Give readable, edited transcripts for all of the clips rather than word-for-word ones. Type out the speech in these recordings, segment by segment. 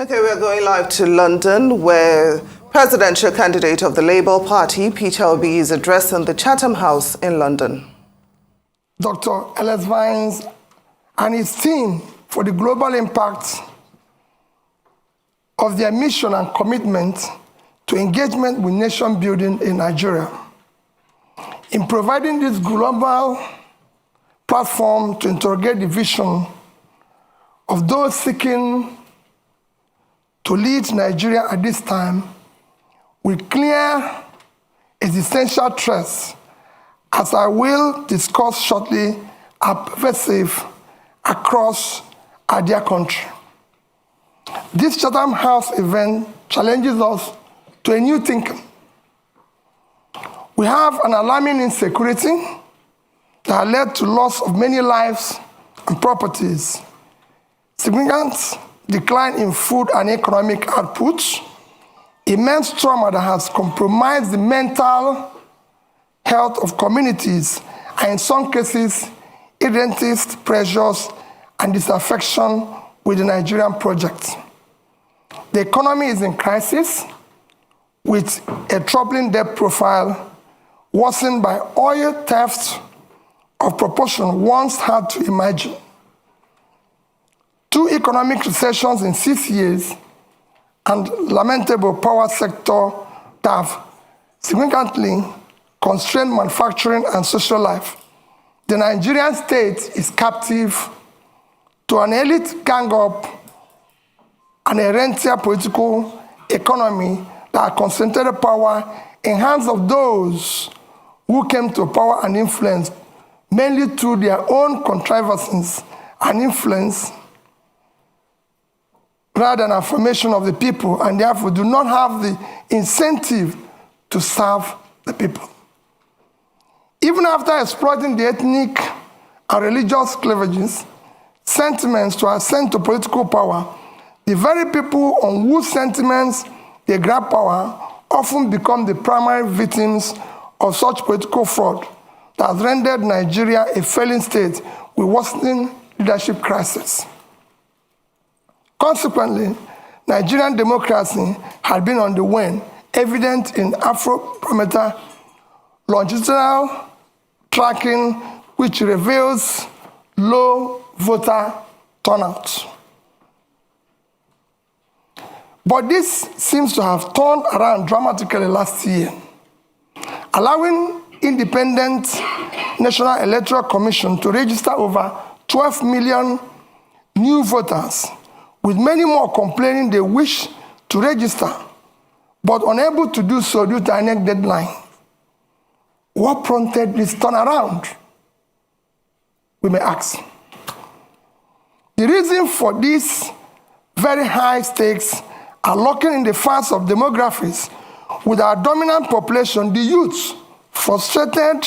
Okay, we're going live to London, where presidential candidate of the Labour Party, Peter Obi, is addressing the Chatham House in London. Dr. Ellis Vines and his team for the global impact of their mission and commitment to engagement with nation building in Nigeria. In providing this global platform to interrogate the vision of those seeking to lead Nigeria at this time with clear existential threats, as I will discuss shortly, are pervasive across our dear country. This Chatham House event challenges us to a new thinking. We have an alarming insecurity that led to loss of many lives and properties, significant decline in food and economic output, immense trauma that has compromised the mental health of communities, and in some cases, identity pressures and disaffection with the Nigerian project. The economy is in crisis, with a troubling debt profile worsened by oil theft of proportion once hard to imagine. 2 economic recessions in 6 years, and lamentable power sector that have significantly constrained manufacturing and social life. The Nigerian state is captive to an elite gang-up and a rentier political economy that concentrated power in hands of those who came to power and influence mainly through their own contrivances and influence rather than affirmation of the people, and therefore do not have the incentive to serve the people. Even after exploiting the ethnic and religious cleavages, sentiments to ascend to political power, the very people on whose sentiments they grab power often become the primary victims of such political fraud that has rendered Nigeria a failing state with worsening leadership crisis. Consequently, Nigerian democracy had been on the wane, evident in Afrobarometer longitudinal tracking, which reveals low voter turnout. But this seems to have turned around dramatically last year, allowing independent National Electoral Commission to register over 12 million new voters, with many more complaining they wish to register, but unable to do so due to INEC deadline. What prompted this turnaround? We may ask. The reason for these very high stakes are lurking in the face of demographics, with our dominant population, the youth, frustrated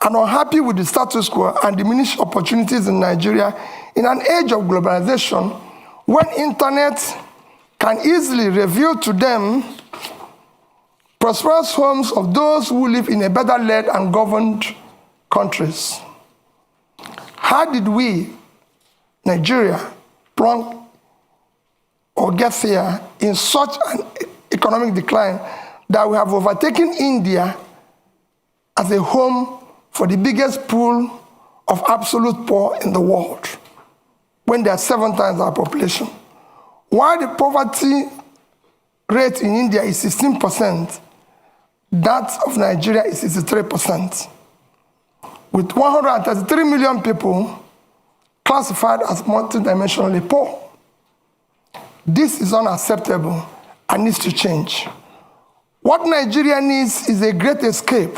and unhappy with the status quo and diminished opportunities in Nigeria in an age of globalization, when internet can easily reveal to them prosperous homes of those who live in a better led and governed countries. How did we, Nigeria, plunge or get here in such an economic decline that we have overtaken India as a home for the biggest pool of absolute poor in the world, when they are 7 times our population? While the poverty rate in India is 16%, that of Nigeria is 63%, with 133 million people classified as multidimensionally poor. This is unacceptable and needs to change. What Nigeria needs is a great escape.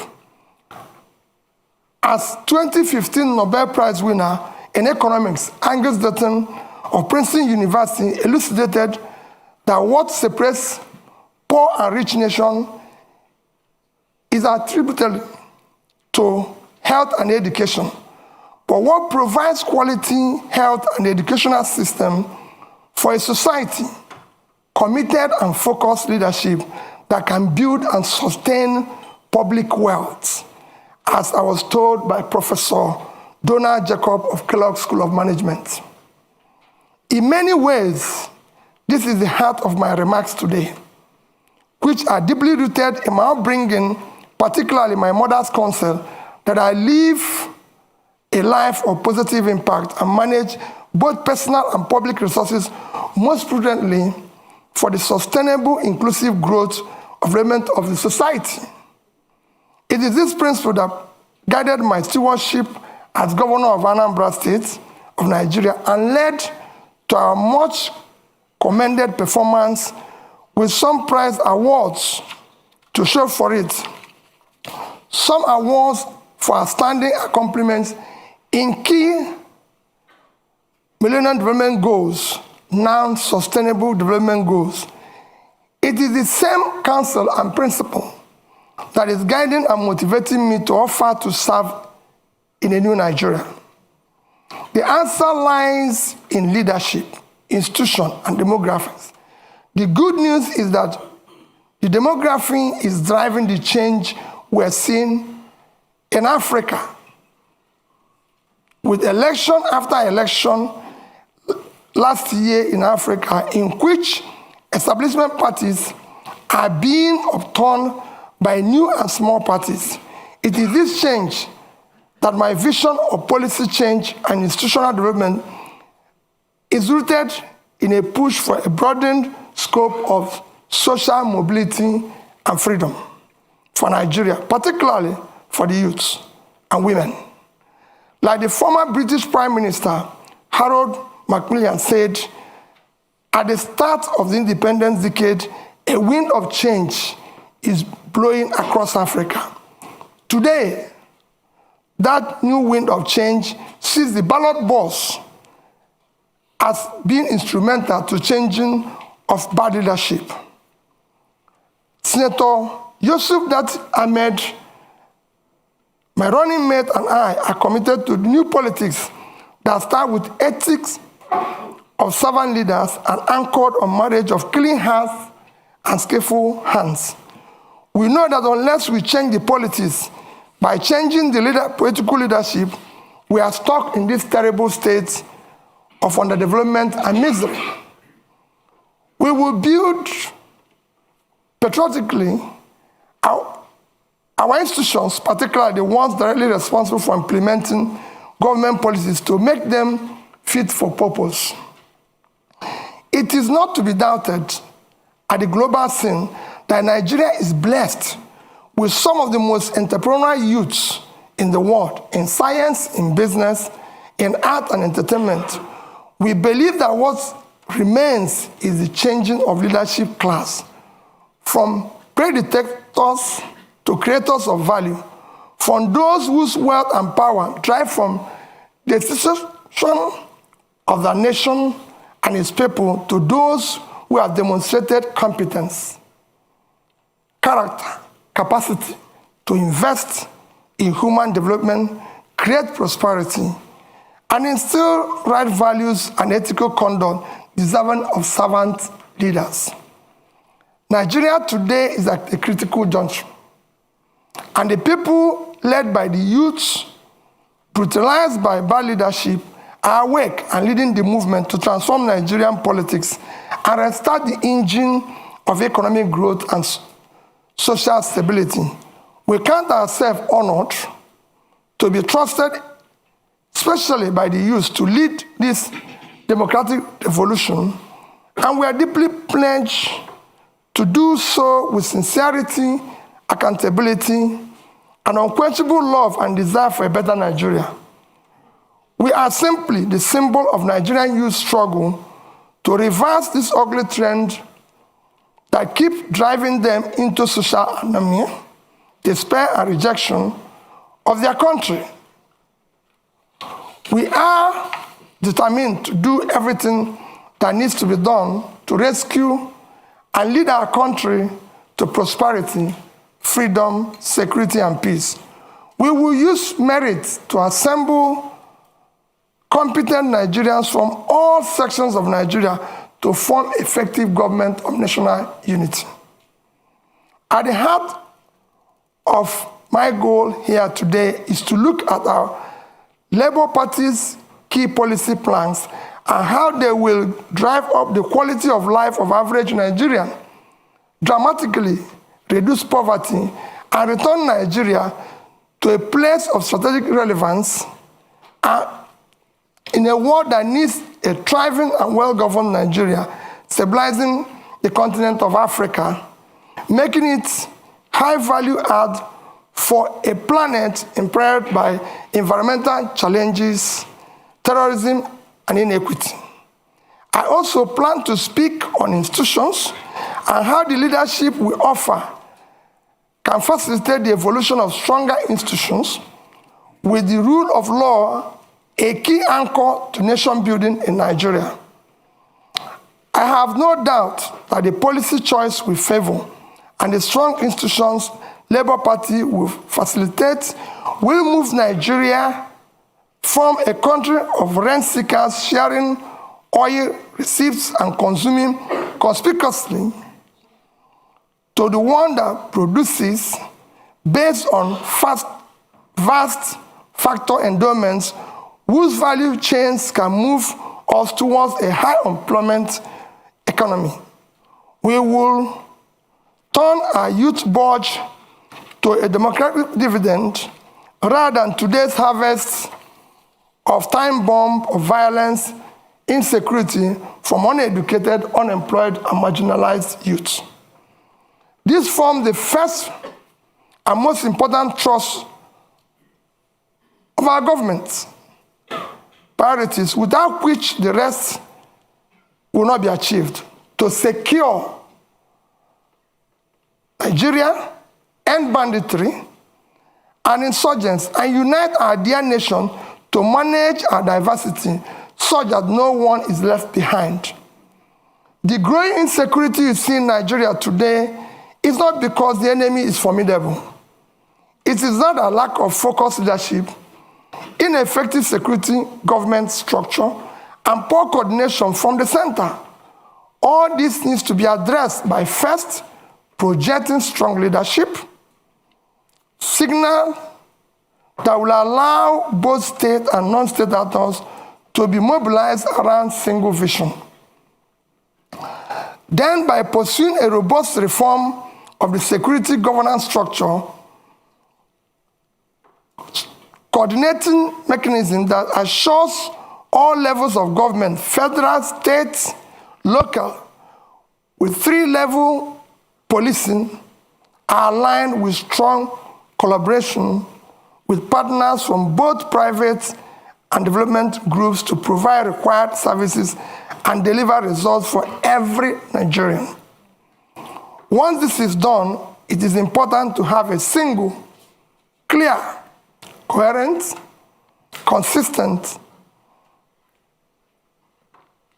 As 2015 Nobel Prize winner in economics, Angus Ditto of Princeton University, elucidated that what separates poor and rich nations is attributable to health and education. But what provides quality health and educational system for a society, committed and focused leadership that can build and sustain public wealth, as I was told by Professor Donald Jacob of Kellogg School of Management. In many ways, this is the heart of my remarks today, which are deeply rooted in my upbringing, particularly my mother's counsel, that I live a life of positive impact and manage both personal and public resources most prudently for the sustainable, inclusive growth of development of the society. It is this principle that guided my stewardship as governor of Anambra State of Nigeria and led to our much commended performance with some prize awards to show for it. Some awards for outstanding accomplishments in key Millennium Development Goals, now Sustainable Development Goals. It is the same counsel and principle that is guiding and motivating me to offer to serve in a new Nigeria. The answer lies in leadership, institution, and demographics. The good news is that the demography is driving the change we're seeing in Africa. With election after election last year in Africa, in which establishment parties are being upturned by new and small parties. It is this change that my vision of policy change and institutional development is rooted in a push for a broadened scope of social mobility and freedom for Nigeria, particularly for the youths and women. Like the former British Prime Minister, Harold Macmillan, said, at the start of the independence decade, a wind of change is blowing across Africa. Today, that new wind of change sees the ballot box as being instrumental to changing of bad leadership. Senator Yusuf Dat Ahmed, my running mate, and I are committed to new politics that start with ethics of servant leaders and anchored on marriage of clean hearts and skillful hands. We know that unless we change the politics by changing the political leadership, we are stuck in this terrible state of underdevelopment and misery. We will build patriotically our institutions, particularly the ones directly responsible for implementing government policies, to make them fit for purpose. It is not to be doubted at the global scene that Nigeria is blessed with some of the most entrepreneurial youths in the world, in science, in business, in art and entertainment. We believe that what remains is the changing of leadership class from predictators to creators of value, from those whose wealth and power drive from the institution of the nation and its people to those who have demonstrated competence, character, capacity to invest in human development, create prosperity, and instill right values and ethical conduct deserving of servant leaders. Nigeria today is at a critical juncture, and the people led by the youths, brutalized by bad leadership, are awake and leading the movement to transform Nigerian politics and restart the engine of economic growth and social stability. We count ourselves honored to be trusted, especially by the youth, to lead this democratic revolution, and we are deeply pledged to do so with sincerity, accountability, and unquenchable love and desire for a better Nigeria. We are simply the symbol of Nigerian youth struggle to reverse this ugly trend that keep driving them into social anomia, despair, and rejection of their country. We are determined to do everything that needs to be done to rescue and lead our country to prosperity, freedom, security, and peace. We will use merit to assemble competent Nigerians from all sections of Nigeria to form effective government of national unity. At the heart of my goal here today is to look at our Labour Party's key policy plans and how they will drive up the quality of life of average Nigerian, dramatically reduce poverty, and return Nigeria to a place of strategic relevance in a world that needs a thriving and well-governed Nigeria, stabilizing the continent of Africa, making it high-value add for a planet impaired by environmental challenges, terrorism, and inequity. I also plan to speak on institutions and how the leadership we offer can facilitate the evolution of stronger institutions with the rule of law a key anchor to nation building in Nigeria. I have no doubt that the policy choice we favor and the strong institutions Labour Party will facilitate will move Nigeria from a country of rent seekers sharing oil receipts and consuming conspicuously to the one that produces based on vast factor endowments whose value chains can move us towards a high employment economy. We will turn our youth budget to a democratic dividend rather than today's harvest of time bomb of violence, insecurity from uneducated, unemployed, and marginalized youth. This forms the first and most important thrust of our government priorities, without which the rest will not be achieved, to secure Nigeria, end banditry and insurgents, and unite our dear nation to manage our diversity such that no one is left behind. The growing insecurity you see in Nigeria today is not because the enemy is formidable. It is not a lack of focused leadership, ineffective security government structure, and poor coordination from the center. All this needs to be addressed by first projecting strong leadership, signal that will allow both state and non-state actors to be mobilized around single vision. Then, by pursuing a robust reform of the security governance structure, coordinating mechanism that assures all levels of government, federal, state, local, with three-level policing are aligned with strong collaboration with partners from both private and development groups to provide required services and deliver results for every Nigerian. Once this is done, it is important to have a single, clear, coherent, consistent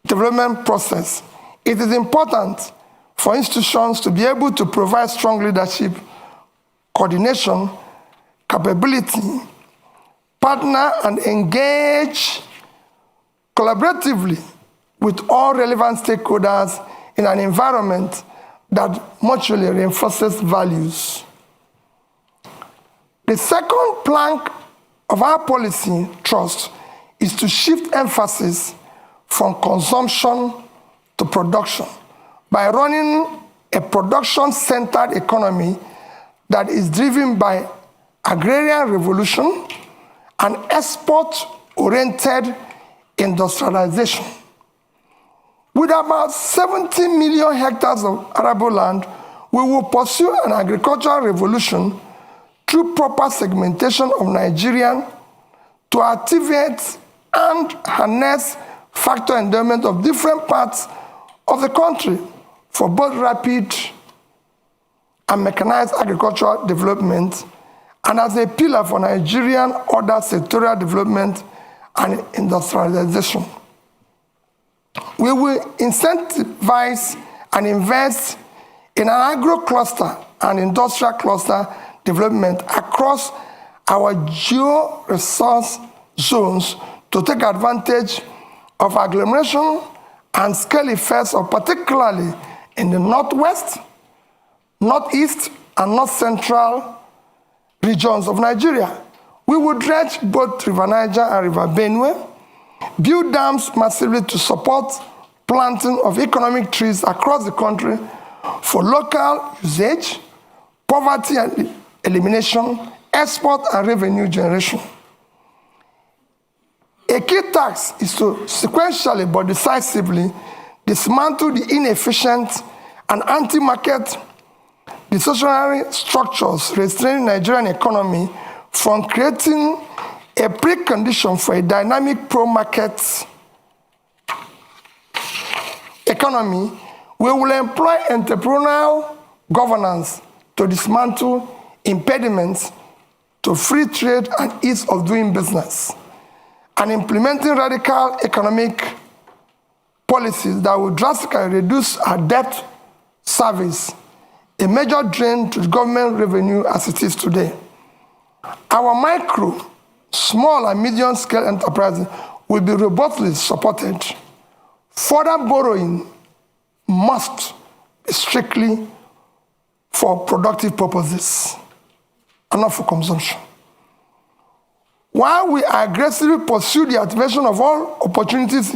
development process. It is important for institutions to be able to provide strong leadership, coordination, capability, partner and engage collaboratively with all relevant stakeholders in an environment that mutually reinforces values. The second plank of our policy thrust is to shift emphasis from consumption to production by running a production-centered economy that is driven by agrarian revolution and export-oriented industrialization. With about 70 million hectares of arable land, we will pursue an agricultural revolution through proper segmentation of Nigerian to activate and harness factor endowment of different parts of the country for both rapid and mechanized agricultural development, and as a pillar for Nigerian other sectorial development and industrialization. We will incentivize and invest in an agro-cluster and industrial cluster development across our geo-resource zones to take advantage of agglomeration and scale effects, of particularly in the northwest, northeast, and north central regions of Nigeria. We will dredge both River Niger and River Benue build dams massively to support planting of economic trees across the country for local usage, poverty and elimination, export and revenue generation. A key task is to sequentially but decisively dismantle the inefficient and anti-market distortionary structures restraining Nigerian economy from creating a precondition for a dynamic pro-market economy. We will employ entrepreneurial governance to dismantle impediments to free trade and ease of doing business, and implementing radical economic policies that will drastically reduce our debt service, a major drain to the government revenue as it is today. Our micro, small and medium-scale enterprises will be robustly supported. Further borrowing must be strictly for productive purposes and not for consumption. While we aggressively pursue the activation of all opportunities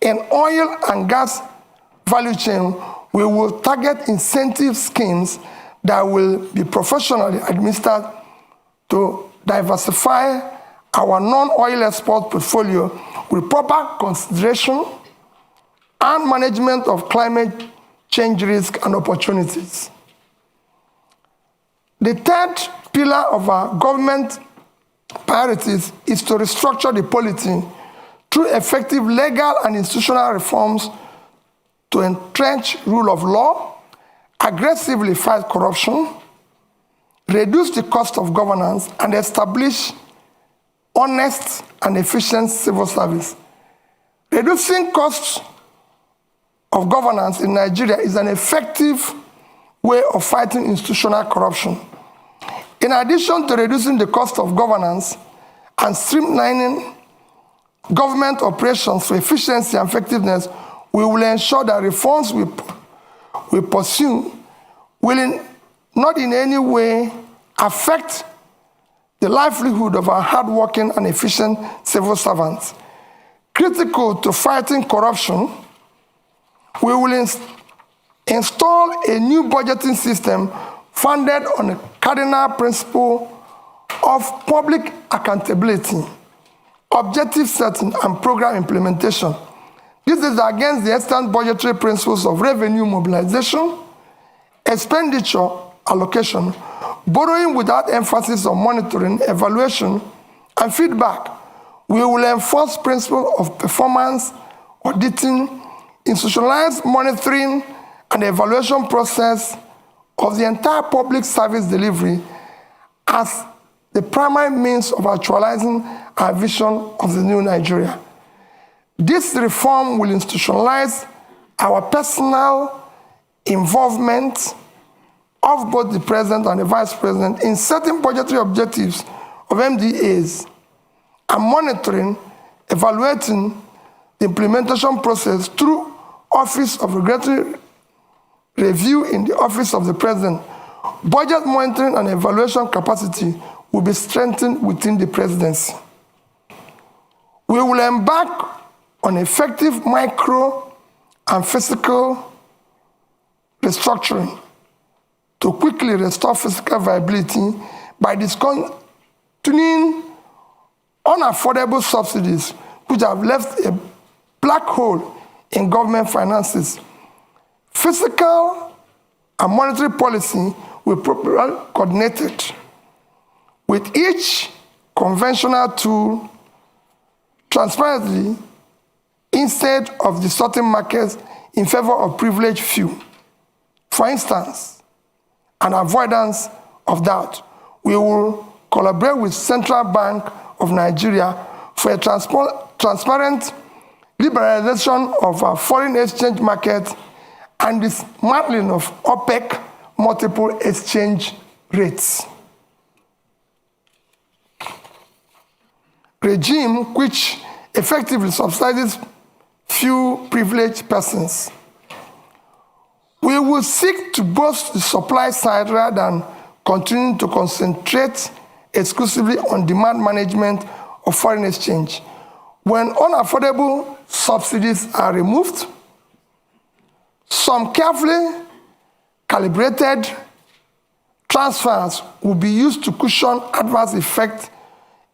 in oil and gas value chain, we will target incentive schemes that will be professionally administered to diversify our non-oil export portfolio with proper consideration and management of climate change risk and opportunities. The third pillar of our government priorities is to restructure the polity through effective legal and institutional reforms to entrench rule of law, aggressively fight corruption, reduce the cost of governance, and establish honest and efficient civil service. Reducing costs of governance in Nigeria is an effective way of fighting institutional corruption. In addition to reducing the cost of governance and streamlining government operations for efficiency and effectiveness, we will ensure that reforms we pursue will not in any way affect the livelihood of our hardworking and efficient civil servants. Critical to fighting corruption, we will install a new budgeting system founded on the cardinal principle of public accountability, objective setting, and program implementation. This is against the extant budgetary principles of revenue mobilization, expenditure allocation, borrowing without emphasis on monitoring, evaluation, and feedback. We will enforce principles of performance, auditing, institutionalized monitoring, and evaluation process of the entire public service delivery as the primary means of actualizing our vision of the new Nigeria. This reform will institutionalize our personal involvement of both the President and the Vice President in setting budgetary objectives of MDAs and monitoring, evaluating the implementation process through Office of Regulatory Review in the Office of the President. Budget monitoring and evaluation capacity will be strengthened within the Presidency. We will embark on effective micro and physical restructuring to quickly restore physical viability by discontinuing unaffordable subsidies which have left a black hole in government finances. Fiscal and monetary policy will be properly coordinated with each conventional tool transparently instead of distorting markets in favor of privileged few. For instance, an avoidance of doubt, we will collaborate with Central Bank of Nigeria for a transparent liberalization of our foreign exchange market and dismantling of OPEC multiple exchange rates. Regime which effectively subsidizes few privileged persons. We will seek to boost the supply side rather than continuing to concentrate exclusively on demand management of foreign exchange. when unaffordable subsidies are removed, some carefully calibrated transfers will be used to cushion adverse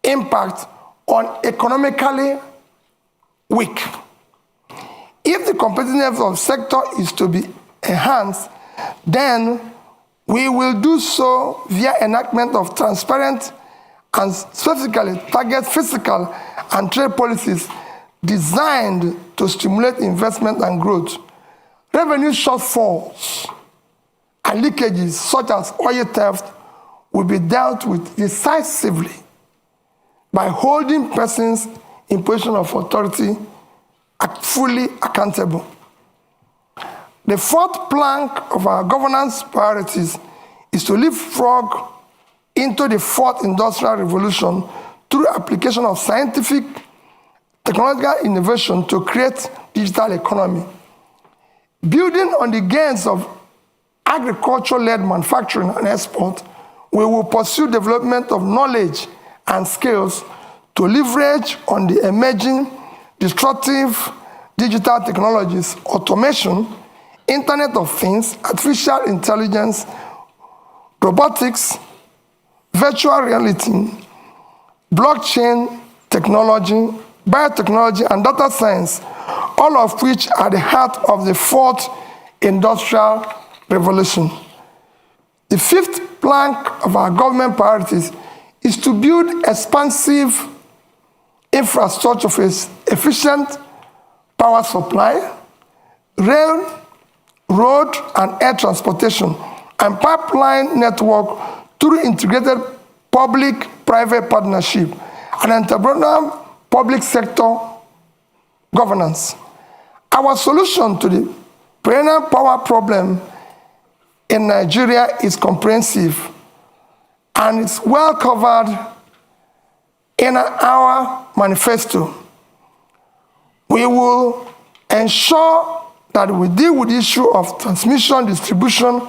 impact on economically weak. If the competitiveness of the sector is to be enhanced, then we will do so via enactment of transparent and specifically target fiscal and trade policies designed to stimulate investment and growth. Revenue shortfalls and leakages such as oil theft will be dealt with decisively by holding persons in position of authority fully accountable. The fourth plank of our governance priorities is to leapfrog into the fourth industrial revolution through application of scientific technological innovation to create digital economy. Building on the gains of agriculture-led manufacturing and export, we will pursue development of knowledge and skills to leverage on the emerging disruptive digital technologies, automation, Internet of Things, artificial intelligence, robotics, virtual reality, blockchain technology, biotechnology, and data science, all of which are the heart of the fourth industrial revolution. The fifth plank of our government priorities is to build expansive infrastructure for efficient power supply, rail, road and air transportation, and pipeline network through integrated public-private partnership and entrepreneurial public sector governance. Our solution to the perennial power problem in Nigeria is comprehensive and is well covered in our manifesto. We will ensure that we deal with the issue of transmission, distribution.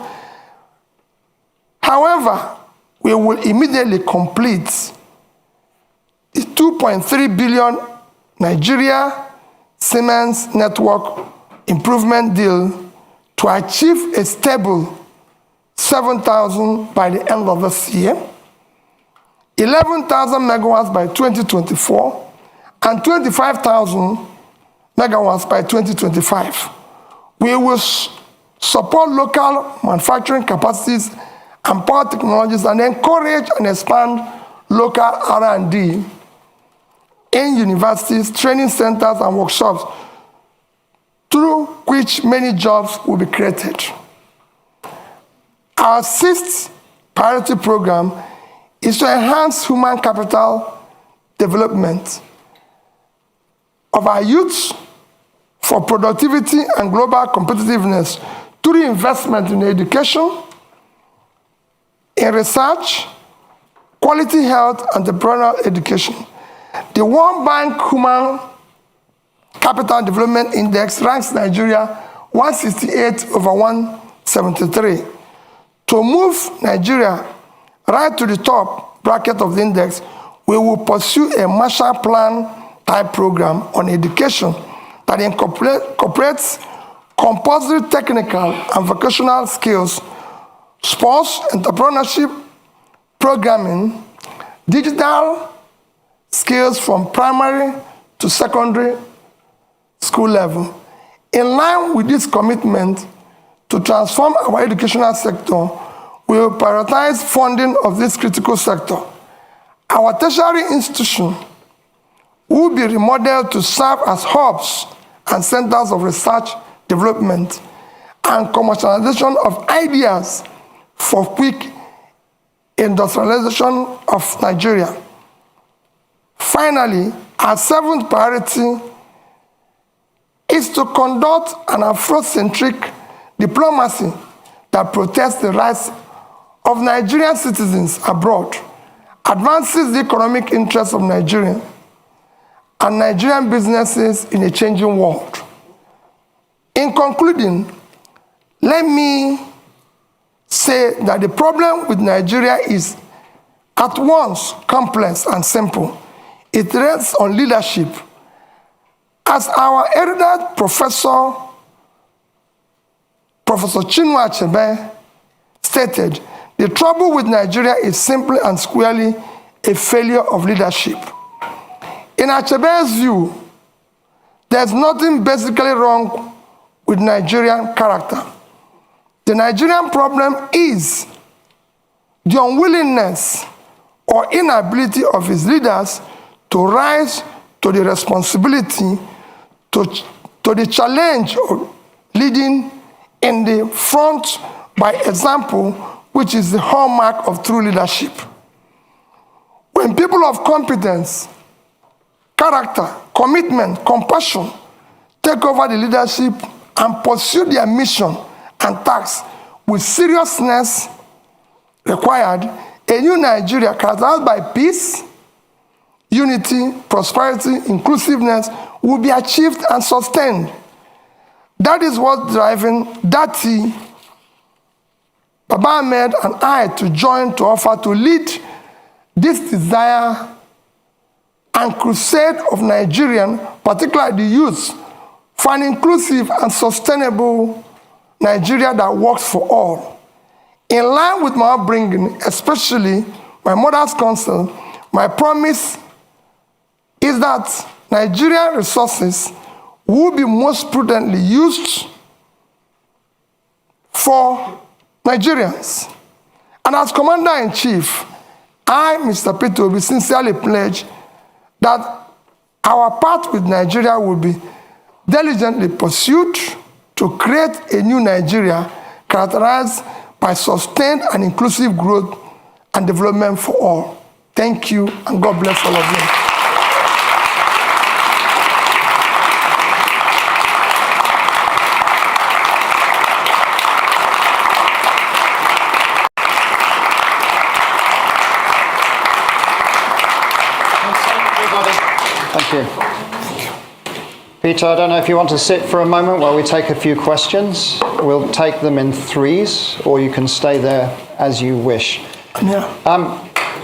However, we will immediately complete the 2.3 billion Nigeria Siemens network improvement deal to achieve a stable 7,000 by the end of this year, 11,000 megawatts by 2024, and 25,000 megawatts by 2025. We will support local manufacturing capacities and power technologies and encourage and expand local R&D in universities, training centers, and workshops, through which many jobs will be created. Our sixth priority program is to enhance human capital development of our youth for productivity and global competitiveness through investment in education, in research, quality health, and entrepreneurial education. The World Bank Human Capital Development Index ranks Nigeria 168 over 173. To move Nigeria right to the top bracket of the index, we will pursue a Marshall Plan type program on education that incorporates compulsory technical and vocational skills, sports, entrepreneurship, programming, digital skills from primary to secondary school level. In line with this commitment to transform our educational sector, we will prioritize funding of this critical sector. Our tertiary institution will be remodeled to serve as hubs and centers of research, development, and commercialization of ideas for quick industrialization of Nigeria. Finally, our seventh priority is to conduct an Afrocentric diplomacy that protects the rights of Nigerian citizens abroad, advances the economic interests of Nigerians and Nigerian businesses in a changing world. In concluding, let me say that the problem with Nigeria is at once complex and simple. It rests on leadership As our erudite Professor Chinua Achebe stated, the trouble with Nigeria is simply and squarely a failure of leadership. In Achebe's view, there's nothing basically wrong with Nigerian character. The Nigerian problem is the unwillingness or inability of its leaders to rise to the responsibility, to the challenge of leading in the front by example, which is the hallmark of true leadership. When people of competence, character, commitment, compassion take over the leadership and pursue their mission and tasks with seriousness required, a new Nigeria characterized by peace, unity, prosperity, inclusiveness will be achieved and sustained. That is what's driving Datti, Baba Ahmed, and I to join to offer to lead this desire and crusade of Nigerian, particularly the youth, for an inclusive and sustainable Nigeria that works for all. In line with my upbringing, especially my mother's counsel, my promise is that Nigerian resources will be most prudently used for Nigerians. And as Commander-in-Chief, I, Mr. Peter Obi, sincerely pledge that our path with Nigeria will be diligently pursued to create a new Nigeria characterized by sustained and inclusive growth and development for all. Thank you, and God bless all of you. Thank you. Peter, I don't know if you want to sit for a moment while we take a few questions. We'll take them in threes, or you can stay there as you wish. Yeah.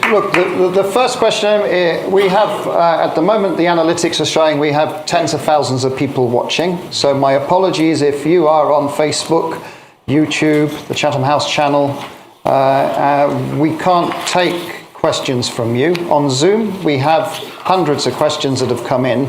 Look, the first question, we have, at the moment, the analytics are showing we have tens of thousands of people watching. So my apologies if you are on Facebook, YouTube, the Chatham House channel. We can't take questions from you. On Zoom, we have hundreds of questions that have come in.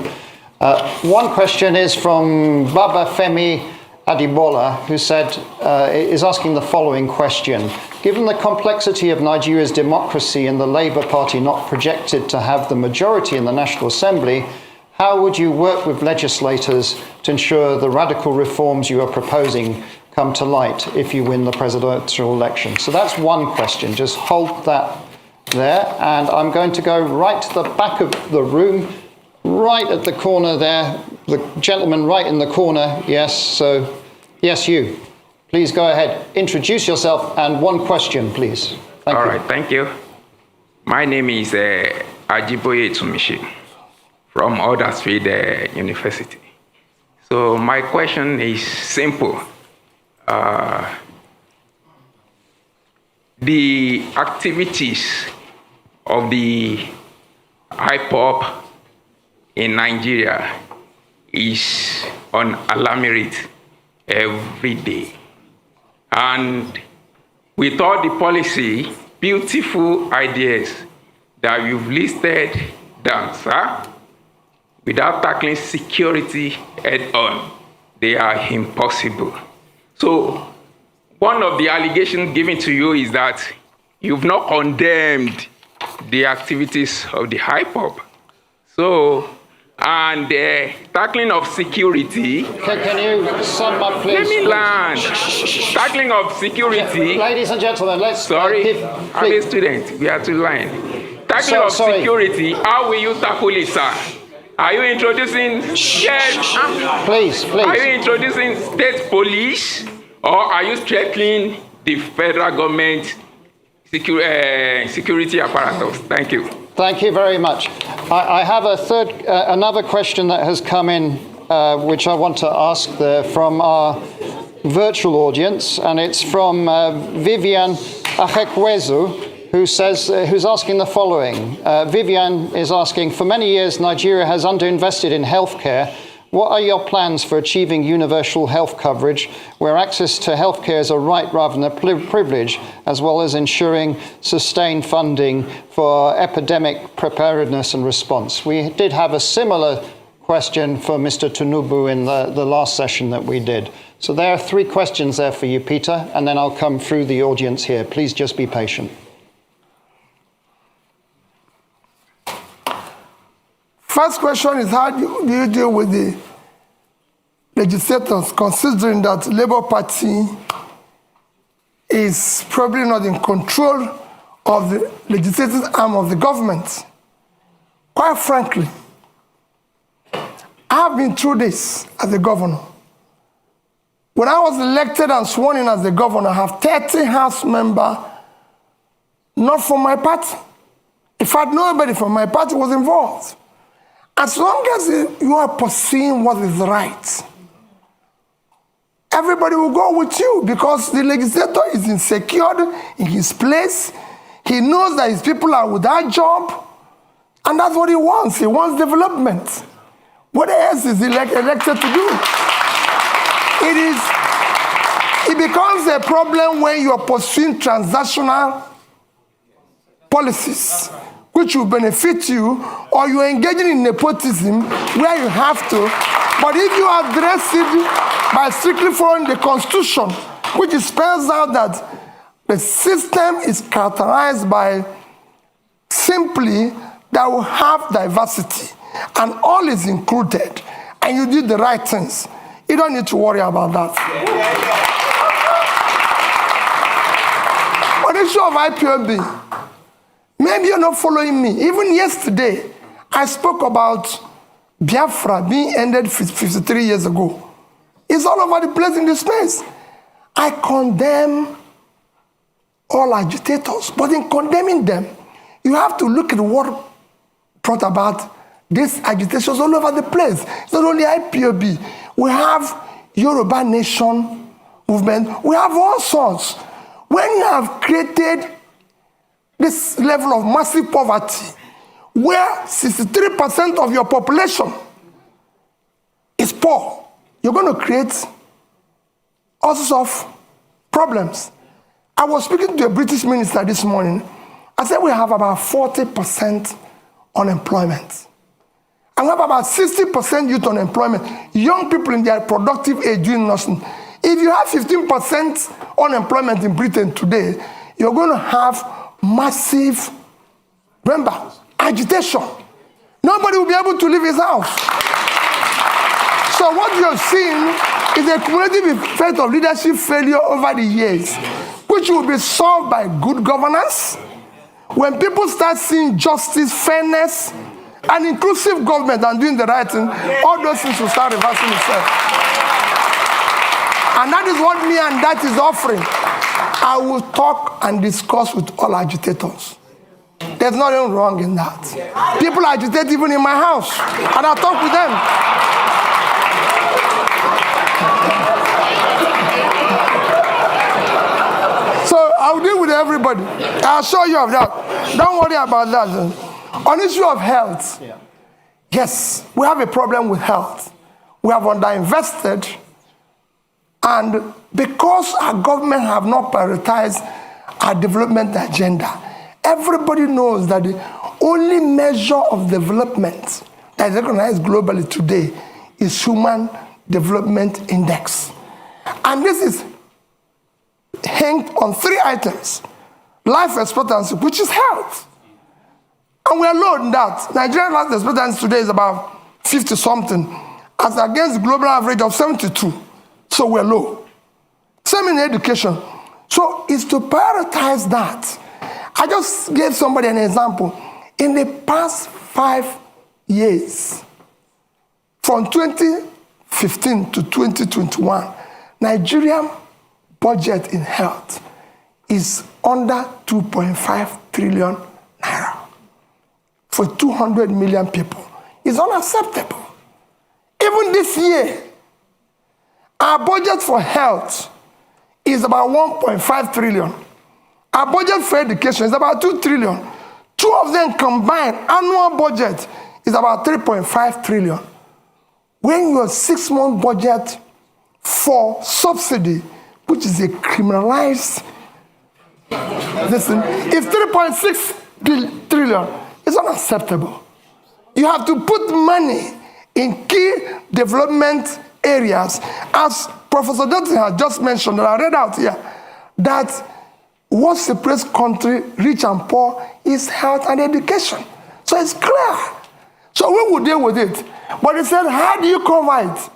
One question is from Baba Femi Adibola, who is asking the following question. Given the complexity of Nigeria's democracy and the Labour Party not projected to have the majority in the National Assembly, how would you work with legislators to ensure the radical reforms you are proposing come to light if you win the presidential election? So that's one question. Just hold that there. And I'm going to go right to the back of the room, right at the corner there, the gentleman right in the corner. Yes, so yes, you. Please go ahead. Introduce yourself and one question, please. Thank you. All right, thank you. My name is Ajiboye Tsumishi from Huddersfield University. So my question is simple. The activities of the hip-hop in Nigeria is on alarming rate every day. And with all the policy, beautiful ideas that you've listed down, sir, without tackling security head on, they are impossible. So one of the allegations given to you is that you've not condemned the activities of the hip-hop. So, and the tackling of security. Can you sum up, please? Let me land. Tackling of security. Ladies and gentlemen, let's. Sorry, I'm a student. We are to line. Tackling of security. How will you tackle it, sir? Are you introducing? Yes. Please. Are you introducing state police, or are you strengthening the federal government security apparatus? Thank you. Thank you very much. I have another question that has come in, which I want to ask from our virtual audience, and it's from Vivian Achekwezu, who's asking the following. Vivian is asking, for many years, Nigeria has underinvested in healthcare, What are your plans for achieving universal health coverage, where access to healthcare is a right rather than a privilege, as well as ensuring sustained funding for epidemic preparedness and response? We did have a similar question for Mr. Tinubu in the last session that we did. So there are 3 questions there for you, Peter, and then I'll come through the audience here. Please just be patient. First question is, how do you deal with the legislators, considering that Labour Party is probably not in control of the legislative arm of the government? Quite frankly, I have been through this as a governor. When I was elected and sworn in as the governor, I have 30 House members, not from my party. In fact, nobody from my party was involved. As long as you are pursuing what is right, everybody will go with you, because the legislator is insecure in his place. He knows that his people are without job, and that's what he wants. He wants development. What else is he elected to do? It becomes a problem when you are pursuing transactional policies which will benefit you, or you're engaging in nepotism where you have to. But if you address it by strictly following the Constitution, which spells out that the system is characterized by simply that we have diversity and all is included, and you do the right things, you don't need to worry about that. On the issue of IPOB, maybe you're not following me. Even yesterday, I spoke about Biafra being ended 53 years ago. It's all over the place in the space. I condemn all agitators, but in condemning them, you have to look at what brought about these agitations all over the place. It's not only IPOB. We have Yoruba Nation movement. We have all sorts. When you have created this level of massive poverty, where 63% of your population is poor, you're going to create all sorts of problems. I was speaking to a British minister this morning. I said we have about 40% unemployment. And we have about 60% youth unemployment. Young people in their productive age doing nothing. If you have 15% unemployment in Britain today, you're going to have massive, remember, agitation. Nobody will be able to leave his house. So what you're seeing is a cumulative effect of leadership failure over the years, which will be solved by good governance. When people start seeing justice, fairness, and inclusive government and doing the right thing, all those things will start reversing itself. And that is what me and that is offering. I will talk and discuss with all agitators. There's nothing wrong in that. People agitate even in my house, and I talk with them. So I'll deal with everybody. I'll show you of that. Don't worry about that. On the issue of health, yes, we have a problem with health. We have underinvested, and because our government have not prioritized our development agenda, everybody knows that the only measure of development that is recognized globally today is Human Development Index. And this is hanged on 3 items: life expectancy, which is health. And we are low in that. Nigerian life expectancy today is about 50-something, as against the global average of 72. So we're low. Same in education. So it's to prioritize that. I just gave somebody an example. In the past 5 years, from 2015 to 2021, Nigerian budget in health is under 2.5 trillion naira for 200 million people. It's unacceptable. Even this year, our budget for health is about 1.5 trillion. Our budget for education is about 2 trillion. 2 of them combined, annual budget is about 3.5 trillion. when your 6-month budget for subsidy, which is a criminalized, listen, if 3.6 trillion is unacceptable. You have to put money in key development areas, as Professor Ditto has just mentioned, that I read out here, that what separates country, rich and poor, is health and education. So it's clear. So we will deal with it. But he said, how do you cover it?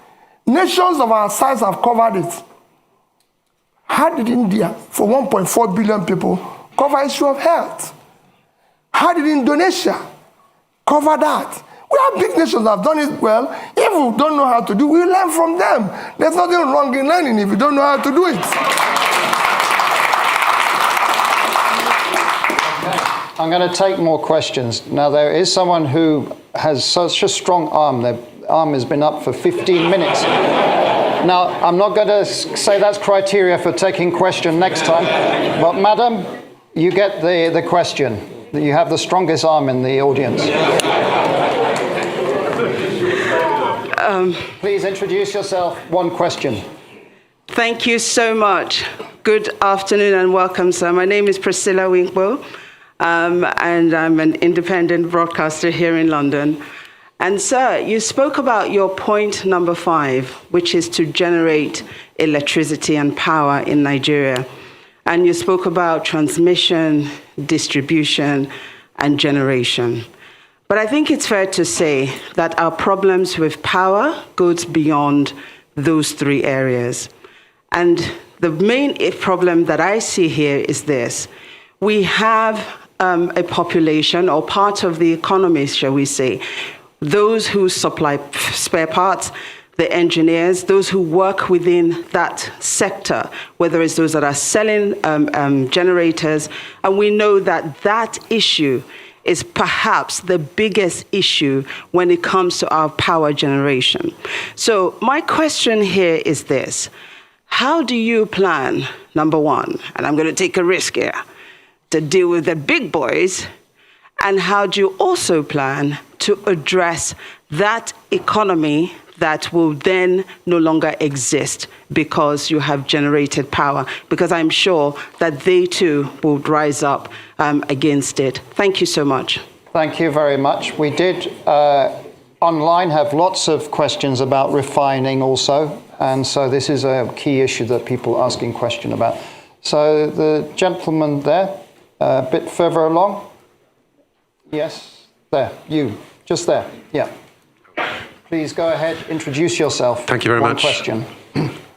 Nations of our size have covered it. How did India, for 1.4 billion people, cover issue of health? How did Indonesia cover that? We have big nations that have done it well. If we don't know how to do it, we learn from them. There's nothing wrong in learning if you don't know how to do it. I'm going to take more questions. Now, there is someone who has such a strong arm. Their arm has been up for 15 minutes. Now, I'm not going to say that's criteria for taking question next time, but madam, you get the question. You have the strongest arm in the audience. Please introduce yourself. One question. Thank you so much. Good afternoon and welcome, sir. My name is Priscilla Winkbo, and I'm an independent broadcaster here in London. And sir, you spoke about your point number 5, which is to generate electricity and power in Nigeria. And you spoke about transmission, distribution, and generation. But I think it's fair to say that our problems with power goes beyond those 3 areas. And the main problem that I see here is this. We have a population, or part of the economy, shall we say, those who supply spare parts, the engineers, those who work within that sector, whether it's those that are selling generators, and we know that that issue is perhaps the biggest issue when it comes to our power generation. So my question here is this. How do you plan, number 1, and I'm going to take a risk here, to deal with the big boys, and how do you also plan to address that economy that will then no longer exist because you have generated power? Because I'm sure that they too will rise up against it. Thank you so much. Thank you very much. We did online have lots of questions about refining also, and so this is a key issue that people are asking question about. So the gentleman there, a bit further along. Yes, there, you, just there, yeah. Please go ahead, introduce yourself. Thank you very much. One question.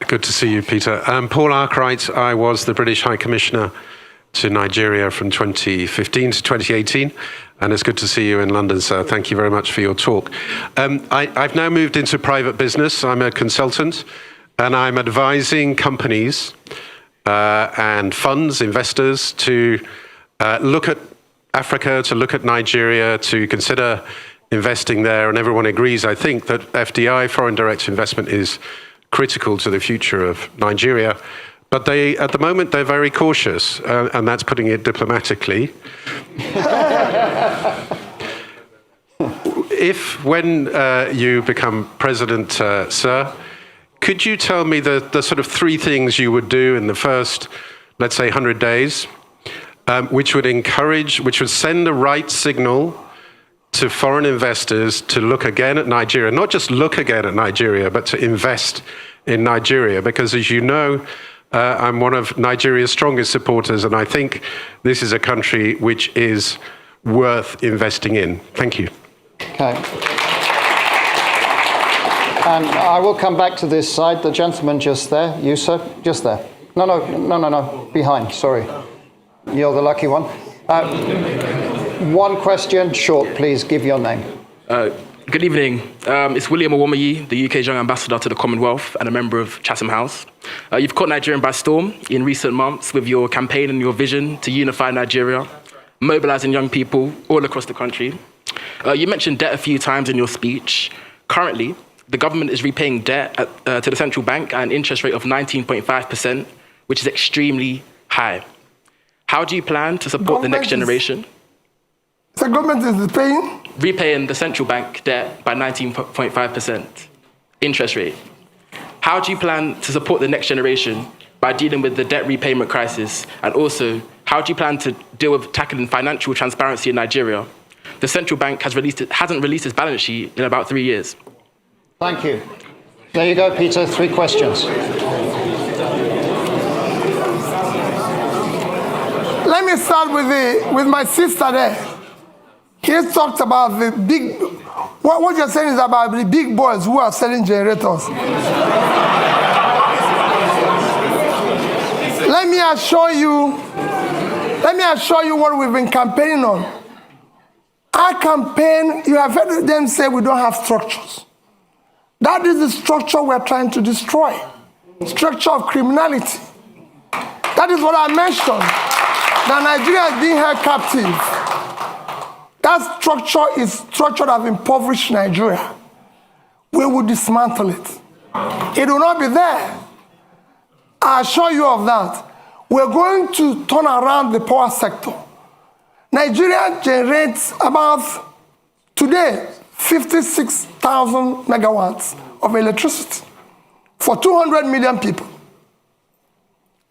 Good to see you, Peter. Paul Arkwright. I was the British High Commissioner to Nigeria from 2015 to 2018, and it's good to see you in London, sir. Thank you very much for your talk. I've now moved into private business. I'm a consultant, and I'm advising companies and funds, investors, to look at Africa, to look at Nigeria, to consider investing there, and everyone agrees, I think, that FDI, foreign direct investment, is critical to the future of Nigeria. But they, at the moment, they're very cautious, and that's putting it diplomatically. When you become president, sir, could you tell me the sort of 3 things you would do in the first, let's say, 100 days, which would encourage, which would send the right signal to foreign investors to look again at Nigeria, not just look again at Nigeria, but to invest in Nigeria? Because as you know, I'm one of Nigeria's strongest supporters, and I think this is a country which is worth investing in. Thank you. Okay. And I will come back to this side. The gentleman just there. You, sir? Just there. No. Behind, sorry. You're the lucky one. One question, short, please. Give your name. Good evening. It's William Owomayi, the UK's young ambassador to the Commonwealth and a member of Chatham House. You've caught Nigeria by storm in recent months with your campaign and your vision to unify Nigeria, mobilizing young people all across the country. You mentioned debt a few times in your speech. Currently, the government is repaying debt to the central bank at an interest rate of 19.5%, which is extremely high. How do you plan to support the next generation? The government is paying? Repaying the central bank debt by 19.5%. interest rate. How do you plan to support the next generation by dealing with the debt repayment crisis? And also, how do you plan to deal with tackling financial transparency in Nigeria? The central bank hasn't released its balance sheet in about 3 years. Thank you. There you go, Peter. 3 questions. Let me start with my sister there. He talked about the big, what you're saying is about the big boys who are selling generators. Let me assure you what we've been campaigning on. Our campaign, you have heard them say we don't have structures. That is the structure we're trying to destroy. Structure of criminality. That is what I mentioned. That Nigeria is being held captive. That structure is structure that has impoverished Nigeria. We will dismantle it. It will not be there. I assure you of that. We're going to turn around the power sector. Nigeria generates about, today, 56,000 megawatts of electricity for 200 million people.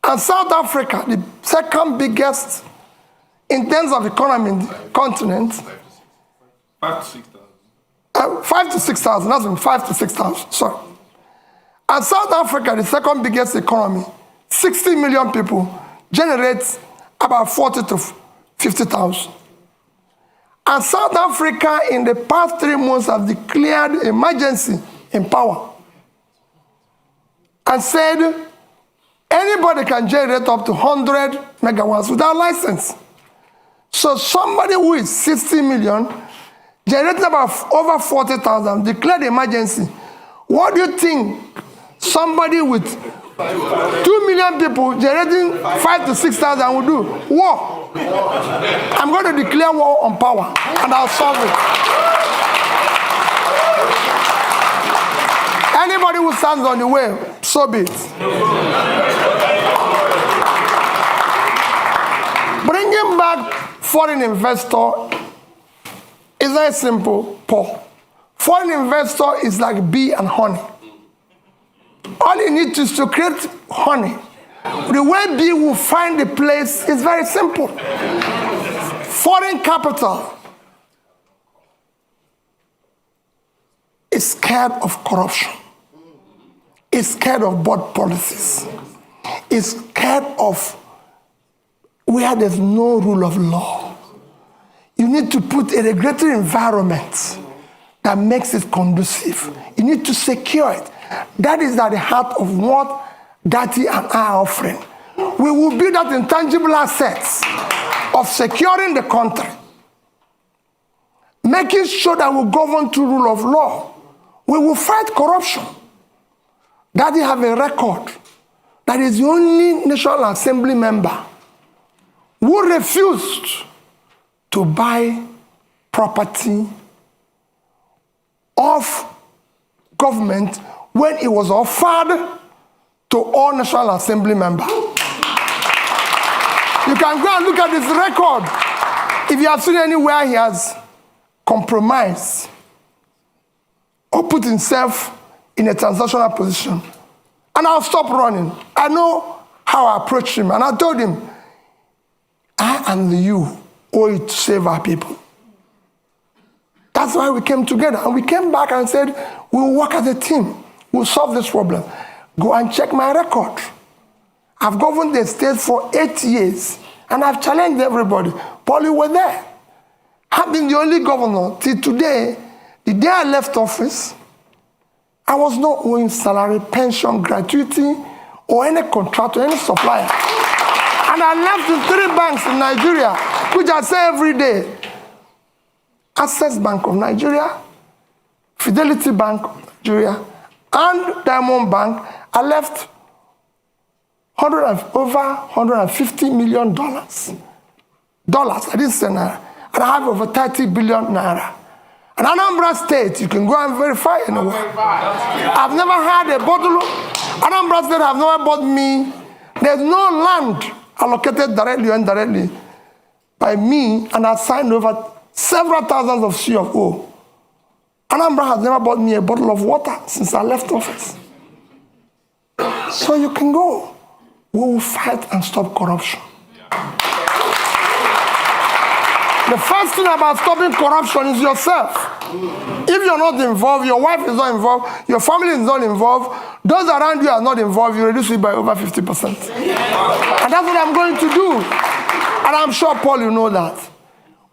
And South Africa, the second biggest in terms of economy in the continent, 5 to 6,000, that's been 5 to 6,000, sorry. And South Africa, the second biggest economy, 60 million people, generates about 40 to 50,000. And South Africa, in the past 3 months, have declared emergency in power and said anybody can generate up to 100 megawatts without license. So somebody who is 60 million, generating about over 40,000, declared emergency. What do you think somebody with 2 million people generating 5 to 6,000 will do? War. I'm going to declare war on power, and I'll solve it. Anybody who stands on the way, so be it. Bringing back foreign investor is very simple, Paul. Foreign investor is like bee and honey. All you need is to create honey. The way bee will find the place is very simple. Foreign capital is scared of corruption. Is scared of bad policies. Is scared of where there's no rule of law. You need to put a regulatory environment that makes it conducive. You need to secure it. That is at the heart of what Datti and I are offering. We will build that intangible assets of securing the country, making sure that we govern to rule of law. We will fight corruption. Datti have a record that is the only National Assembly member who refused to buy property of government when it was offered to all National Assembly members. You can go and look at his record. If you have seen anywhere he has compromised or put himself in a transactional position. And I'll stop running. I know how I approached him. And I told him, I and you owe it to save our people. That's why we came together. And we came back and said, we'll work as a team. We'll solve this problem. Go and check my record. I've governed the state for 8 years. And I've challenged everybody. Paul, you were there. I've been the only governor till today. The day I left office, I was not owing salary, pension, gratuity, or any contract or any supplier. And I left the 3 banks in Nigeria, which I say every day. Access Bank of Nigeria, Fidelity Bank of Nigeria, and Diamond Bank. I left over $150 million. Dollars, I didn't say naira. And I have over 30 billion naira. And Anambra State, you can go and verify anywhere. I've never had a bottle. Anambra State have never bought me. There's no land allocated directly or indirectly by me, and I signed over several thousands of C of O Anambra has never bought me a bottle of water since I left office. So you can go. We will fight and stop corruption. The first thing about stopping corruption is yourself. If you're not involved, your wife is not involved, your family is not involved, those around you are not involved, you reduce it by over 50%. And that's what I'm going to do. And I'm sure, Paul, you know that.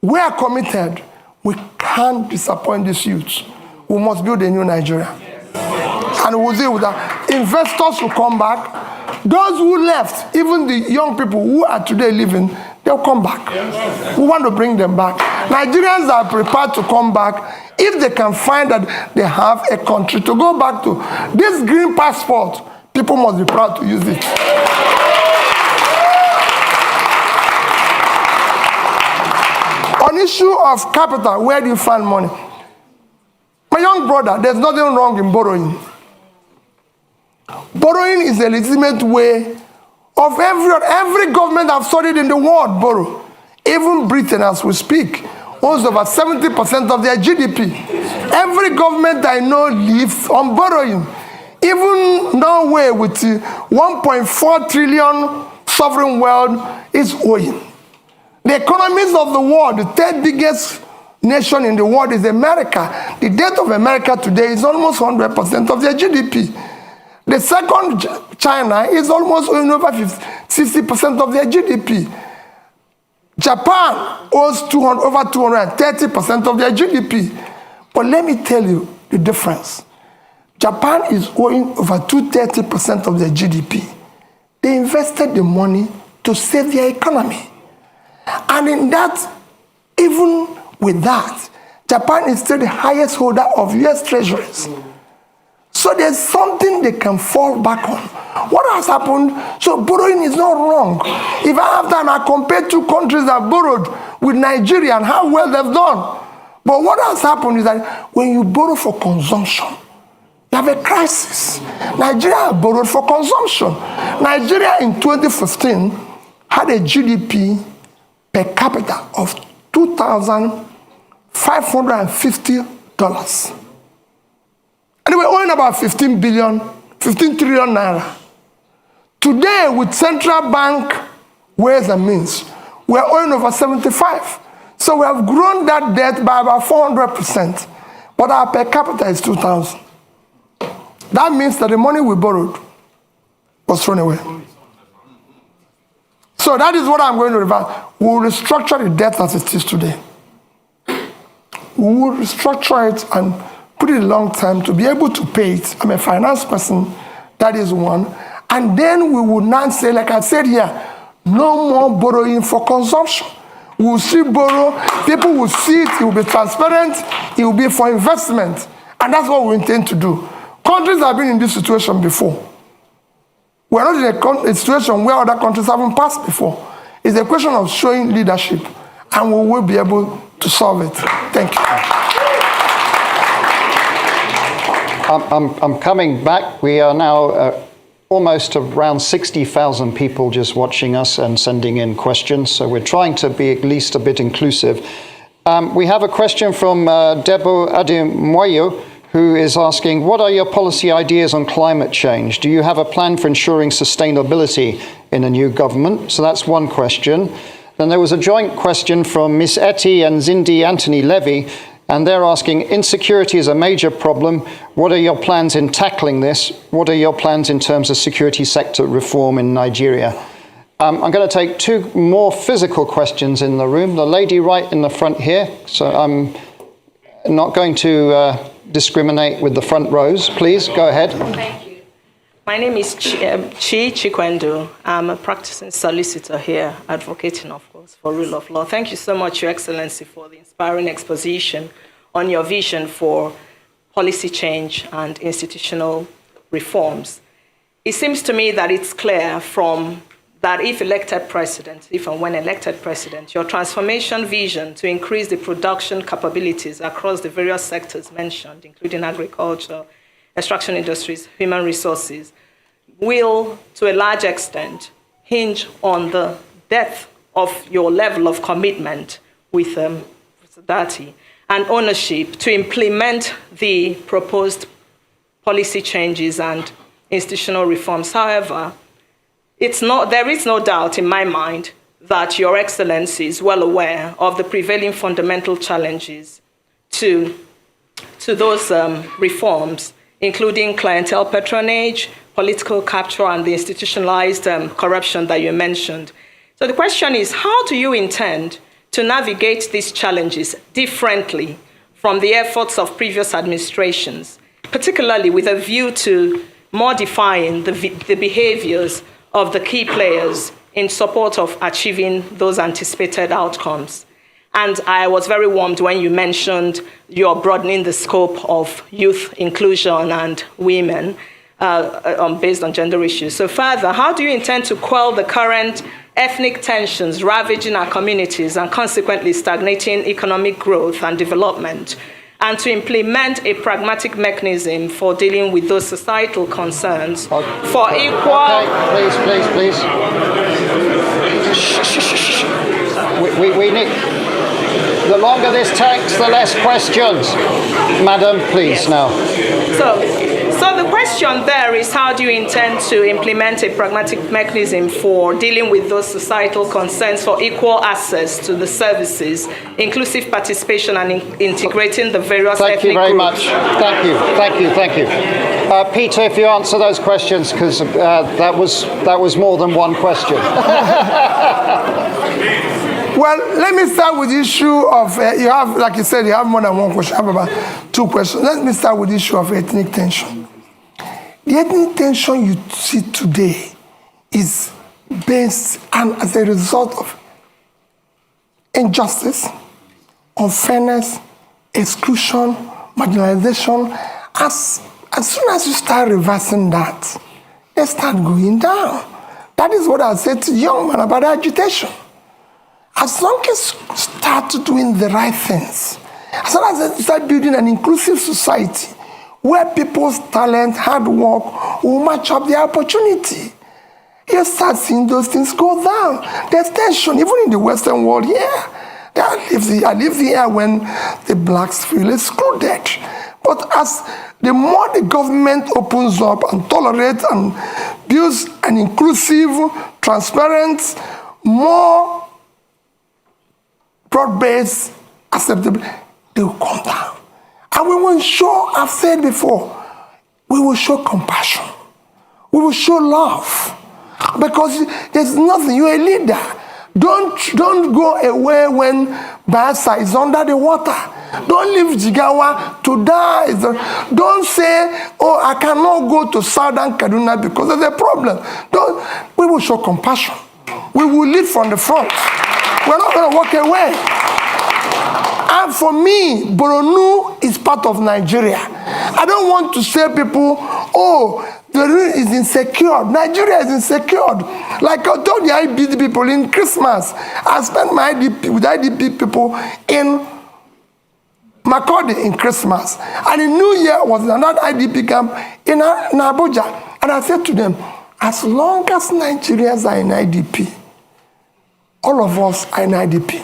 We are committed. We can't disappoint these youths. We must build a new Nigeria. And we'll deal with that. Investors will come back. Those who left, even the young people who are today living, they'll come back. We want to bring them back. Nigerians are prepared to come back if they can find that they have a country to go back to. This green passport, people must be proud to use it. On issue of capital, where do you find money? My young brother, there's nothing wrong in borrowing. Borrowing is a legitimate way of every government I've studied in the world borrow. Even Britain, as we speak, owns over 70% of their GDP. Every government I know lives on borrowing. Even Norway, with 1.4 trillion sovereign wealth, is owing. The economies of the world, the third biggest nation in the world is America. The debt of America today is almost 100% of their GDP. The second, China, is almost owing over 60% of their GDP. Japan owes over 230% of their GDP. But let me tell you the difference. Japan is owing over 230% of their GDP. They invested the money to save their economy. And in that, even with that, Japan is still the highest holder of US treasuries. So there's something they can fall back on. What has happened? So borrowing is not wrong. If I have time, I compare two countries that borrowed with Nigeria and how well they've done. But what has happened is that when you borrow for consumption, you have a crisis. Nigeria borrowed for consumption. Nigeria in 2015 had a GDP per capita of $2,550. And we're owing about 15 trillion naira. Today, with central bank ways and means, we're owing over 75. So we have grown that debt by about 400%. But our per capita is 2,000. That means that the money we borrowed was thrown away. So that is what I'm going to reverse. We will restructure the debt as it is today. We will restructure it and put it a long time to be able to pay it. I'm a finance person, that is one. And then we will not say, like I said here, no more borrowing for consumption. We will still borrow, people will see it, it will be transparent, it will be for investment. And that's what we intend to do. Countries have been in this situation before. We're not in a situation where other countries haven't passed before. It's a question of showing leadership, and we will be able to solve it. Thank you. I'm coming back. We are now almost around 60,000 people just watching us and sending in questions. So we're trying to be at least a bit inclusive. We have a question from Debo Ademoyo, who is asking, what are your policy ideas on climate change? Do you have a plan for ensuring sustainability in a new government? So that's one question. Then there was a joint question from Miss Etty and Zindi Anthony Levy, and they're asking, insecurity is a major problem. What are your plans in tackling this? What are your plans in terms of security sector reform in Nigeria? I'm going to take two more physical questions in the room. The lady right in the front here. So I'm not going to discriminate with the front rows. Please, go ahead. Thank you. My name is Chi Chikwendo. I'm a practicing solicitor here, advocating, of course, for rule of law. Thank you so much, Your Excellency, for the inspiring exposition on your vision for policy change and institutional reforms. It seems to me that it's clear from that if and when elected president, your transformation vision to increase the production capabilities across the various sectors mentioned, including agriculture, extraction industries, human resources, will, to a large extent, hinge on the depth of your level of commitment with Obi-Datti. and ownership to implement the proposed policy changes and institutional reforms. However, there is no doubt in my mind that Your Excellency is well aware of the prevailing fundamental challenges to those reforms, including clientele patronage, political capture, and the institutionalized corruption that you mentioned. So the question is, how do you intend to navigate these challenges differently from the efforts of previous administrations, particularly with a view to modifying the behaviors of the key players in support of achieving those anticipated outcomes? And I was very warmed when you mentioned you're broadening the scope of youth inclusion and women based on gender issues. So further, how do you intend to quell the current ethnic tensions ravaging our communities and consequently stagnating economic growth and development, and to implement a pragmatic mechanism for dealing with those societal concerns for equal... Okay, please. We need... The longer this takes, the less questions. Madam, please, now. So the question there is, how do you intend to implement a pragmatic mechanism for dealing with those societal concerns for equal access to the services, inclusive participation, and integrating the various ethnic groups? Thank you very much. Thank you. Peter, if you answer those questions, because that was more than one question. Well, let me start with the issue of, you have, like you said, you have more than one question. I have about 2 questions. Let me start with the issue of ethnic tension. The ethnic tension you see today is based and as a result of injustice, unfairness, exclusion, marginalization. As soon as you start reversing that, they start going down. That is what I said to young men about agitation. As long as you start doing the right things, as long as you start building an inclusive society where people's talent, hard work will match up their opportunity, you start seeing those things go down. There's tension, even in the Western world here. I live here when the blacks feel excluded. But as the more the government opens up and tolerates and builds an inclusive, transparent, more broad-based, acceptable, they will come down. And we will show, I've said before, we will show compassion. We will show love. Because there's nothing, you're a leader. Don't go away when Bayelsa is under the water. Don't leave Jigawa to die. Don't say, oh, I cannot go to Southern Kaduna because there's a problem. We will show compassion. We will lead from the front. We're not going to walk away. And for me, Borno is part of Nigeria. I don't want to say people, oh, the region is insecure. Nigeria is insecure. Like I told the IDP people in Christmas, I spent my IDP with IDP people in Makurdi in Christmas. And in New Year was another IDP camp in Abuja. And I said to them, as long as Nigerians are in IDP, all of us are in IDP.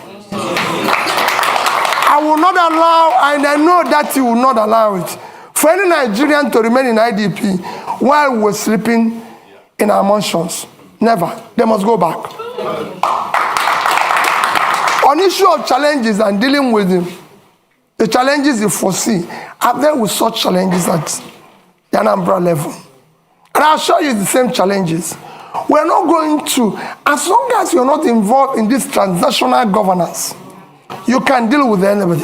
I will not allow, and I know that you will not allow it, for any Nigerian to remain in IDP while we're sleeping in our mansions. Never. They must go back. On issue of challenges and dealing with them, the challenges you foresee, I've dealt with such challenges at the Anambra level. And I'll show you the same challenges. We're not going to, as long as you're not involved in this transnational governance, you can deal with anybody.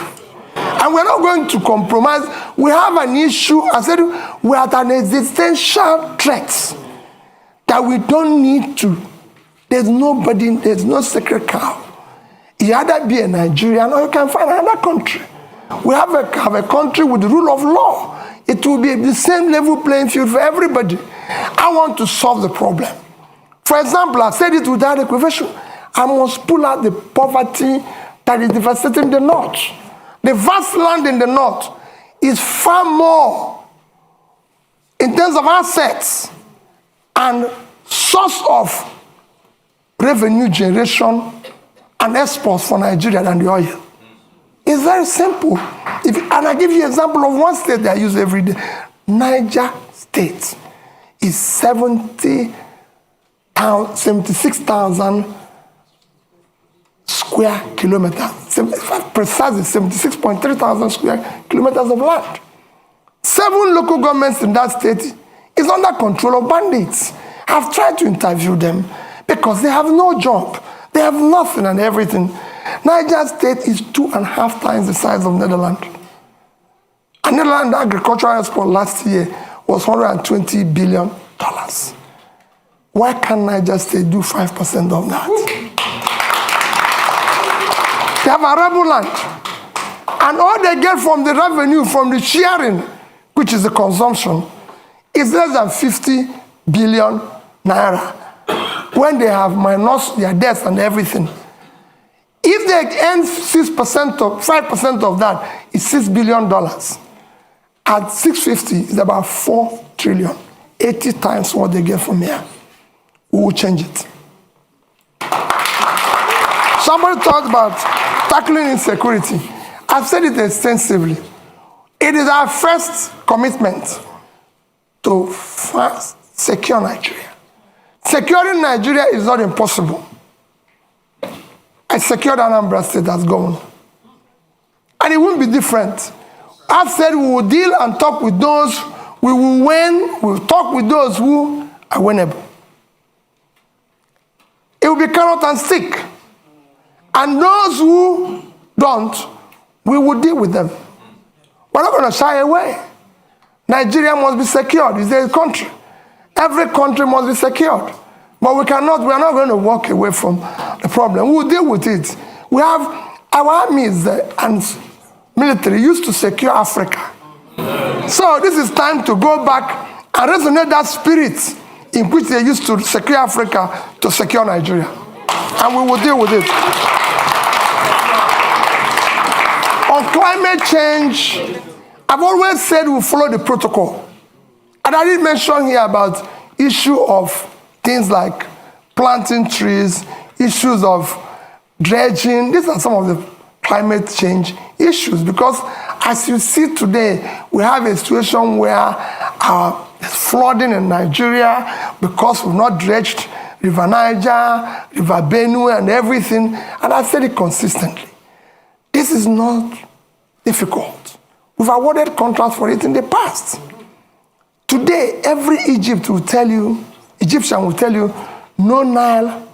And we're not going to compromise. We have an issue, I said, we're at an existential threat that we don't need to. There's nobody, there's no sacred cow. You either be a Nigerian or you can find another country. We have a country with the rule of law. It will be the same level playing field for everybody. I want to solve the problem. For example, I said it without equivocation. I must pull out the poverty that is devastating the north. The vast land in the north is far more in terms of assets and source of revenue generation and exports for Nigeria than the oil. It's very simple. And I give you an example of one state that I use every day. Niger State is 76,000 square kilometers. Precisely 76.3 thousand square kilometers of land. 7 local governments in that state is under control of bandits. I've tried to interview them because they have no job. They have nothing and everything. Niger State is 2.5 times the size of Netherlands. And Netherlands agricultural export last year was $120 billion. Why can't Niger State do 5% of that? They have arable land. And all they get from the revenue, from the sharing, which is the consumption, is less than 50 billion naira. When they have minus their debts and everything. If they earn 6% or 5% of that, it's $6 billion. At 650, it's about 4 trillion. 80 times what they get from here. We will change it. Somebody talked about tackling insecurity. I've said it extensively. It is our first commitment to first secure Nigeria. Securing Nigeria is not impossible. I secured Anambra State as governor. And it won't be different. I've said we will deal and talk with those we will win, we will talk with those who are winnable. It will be carrot and stick. And those who don't, we will deal with them. We're not going to shy away. Nigeria must be secured. It's a country. Every country must be secured. But we are not going to walk away from the problem. We'll deal with it. We have our armies and military used to secure Africa. So this is time to go back and resonate that spirit in which they used to secure Africa to secure Nigeria. And we will deal with it. On climate change, I've always said we'll follow the protocol. And I did mention here about issue of things like planting trees, issues of dredging. These are some of the climate change issues, because as you see today, we have a situation where there's flooding in Nigeria because we've not dredged River Niger, River Benue, and everything. And I said it consistently. This is not difficult. We've awarded contracts for it in the past. Today, every Egyptian will tell you, no Nile,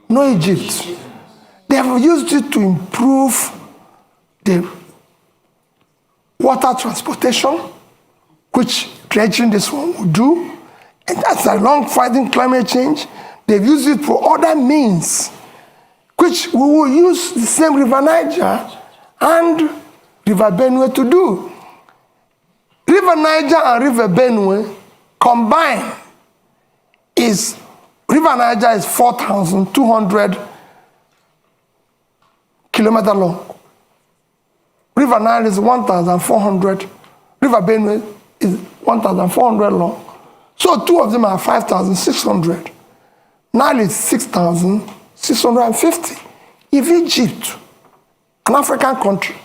no Egypt. They have used it to improve the water transportation, which dredging this one will do. And that's along fighting climate change. They've used it for other means, which we will use the same River Niger and River Benue to do. River Niger and River Benue combined is, River Niger is 4,200 kilometers long. River Nile is 1,400. River Benue is 1,400 long. So two of them are 5,600. Nile is 6,650. If Egypt, an African country,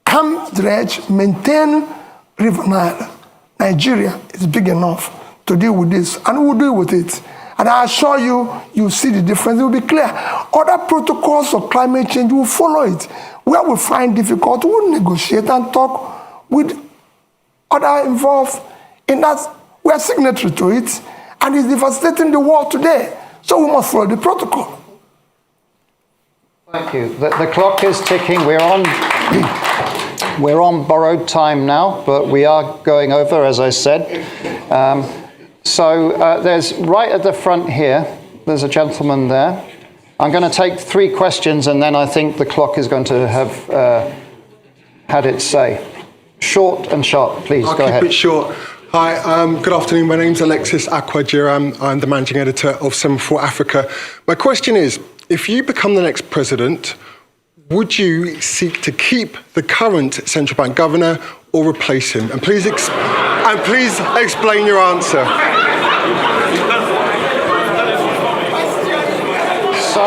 can dredge, maintain River Nile, Nigeria is big enough to deal with this, and we'll deal with it. And I assure you, you'll see the difference. It will be clear. Other protocols of climate change will follow it. Where we find difficult, we'll negotiate and talk with other involved in that. We are signatory to it, and it's devastating the world today. So we must follow the protocol. Thank you. The clock is ticking. We're on borrowed time now, but we are going over, as I said. So there's right at the front here, there's a gentleman there. I'm going to take 3 questions, and then I think the clock is going to have had its say. Short and sharp, please. Go ahead. I'll keep it short. Hi, good afternoon. My name's Alexis Akwajiram. I'm the managing editor of Semaphore Africa. My question is, if you become the next president, would you seek to keep the current central bank governor or replace him? And please explain your answer. So,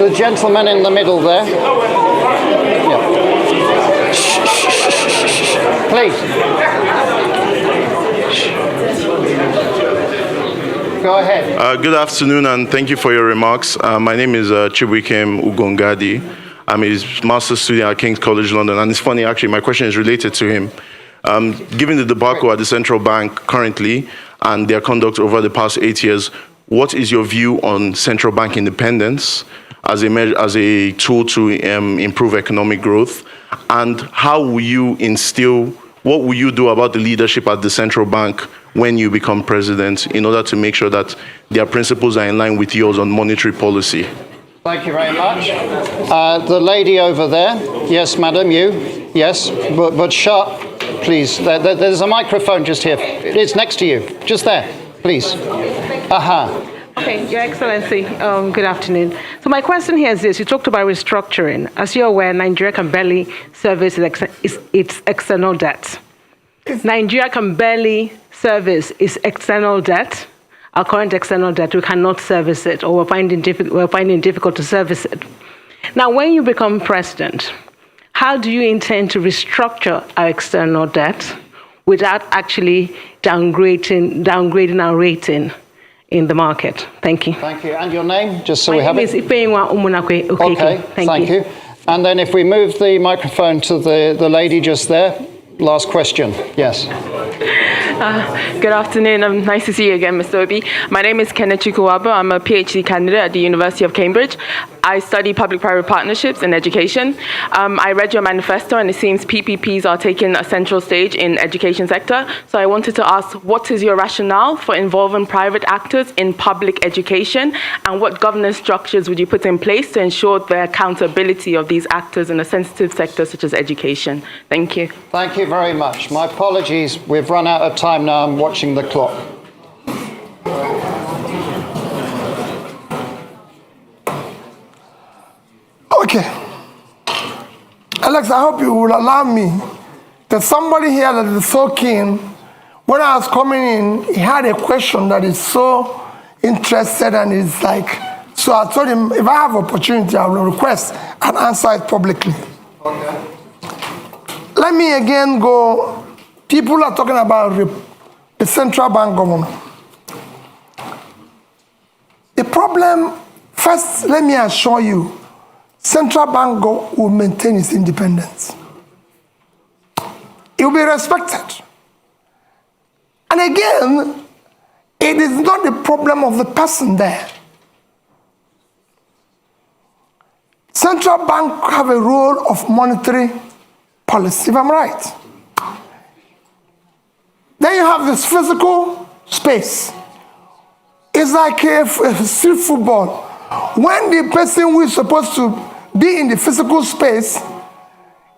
the gentleman in the middle there. Please. Go ahead. Good afternoon, and thank you for your remarks. My name is Chibuikem Ugongadi. I'm his master's student at King's College London, and it's funny, actually, my question is related to him. Given the debacle at the central bank currently and their conduct over the past 8 years, what is your view on central bank independence as a tool to improve economic growth? And how will you what will you do about the leadership at the central bank when you become president in order to make sure that their principles are in line with yours on monetary policy? Thank you very much. The lady over there. Yes, madam, you. Yes, but sharp, please. There's a microphone just here. It's next to you. Just there, please. Aha. Okay, Your Excellency, good afternoon. So my question here is this. You talked about restructuring. As you're aware, Nigeria can barely service its external debt. Nigeria can barely service its external debt. Our current external debt, we cannot service it, or we're finding difficult to service it. Now, when you become president, how do you intend to restructure our external debt without actually downgrading our rating in the market? Thank you. Thank you. And your name, just so we have it? My name is Ifeyinwa Umunakwe. Okay, thank you. And then if we move the microphone to the lady just there. Last question. Yes. Good afternoon. Nice to see you again, Mr. Obi. My name is Kenneth Chukwuwabo. I'm a PhD candidate at the University of Cambridge. I study public-private partnerships in education. I read your manifesto, and it seems PPPs are taking a central stage in education sector. So I wanted to ask, what is your rationale for involving private actors in public education, and what governance structures would you put in place to ensure the accountability of these actors in a sensitive sector such as education? Thank you. Thank you very much. My apologies. We've run out of time now. I'm watching the clock. Okay. Alex, I hope you will allow me. There's somebody here that is so keen. When I was coming in, he had a question that is so interested, and it's like, so I told him, if I have opportunity, I will request and answer it publicly. Okay. Let me again go. People are talking about the central bank governor. The problem, first, let me assure you, central bank will maintain its independence. It will be respected. And again, it is not the problem of the person there. Central bank have a role of monetary policy, if I'm right. Then you have this physical space. It's like a street football. When the person who is supposed to be in the physical space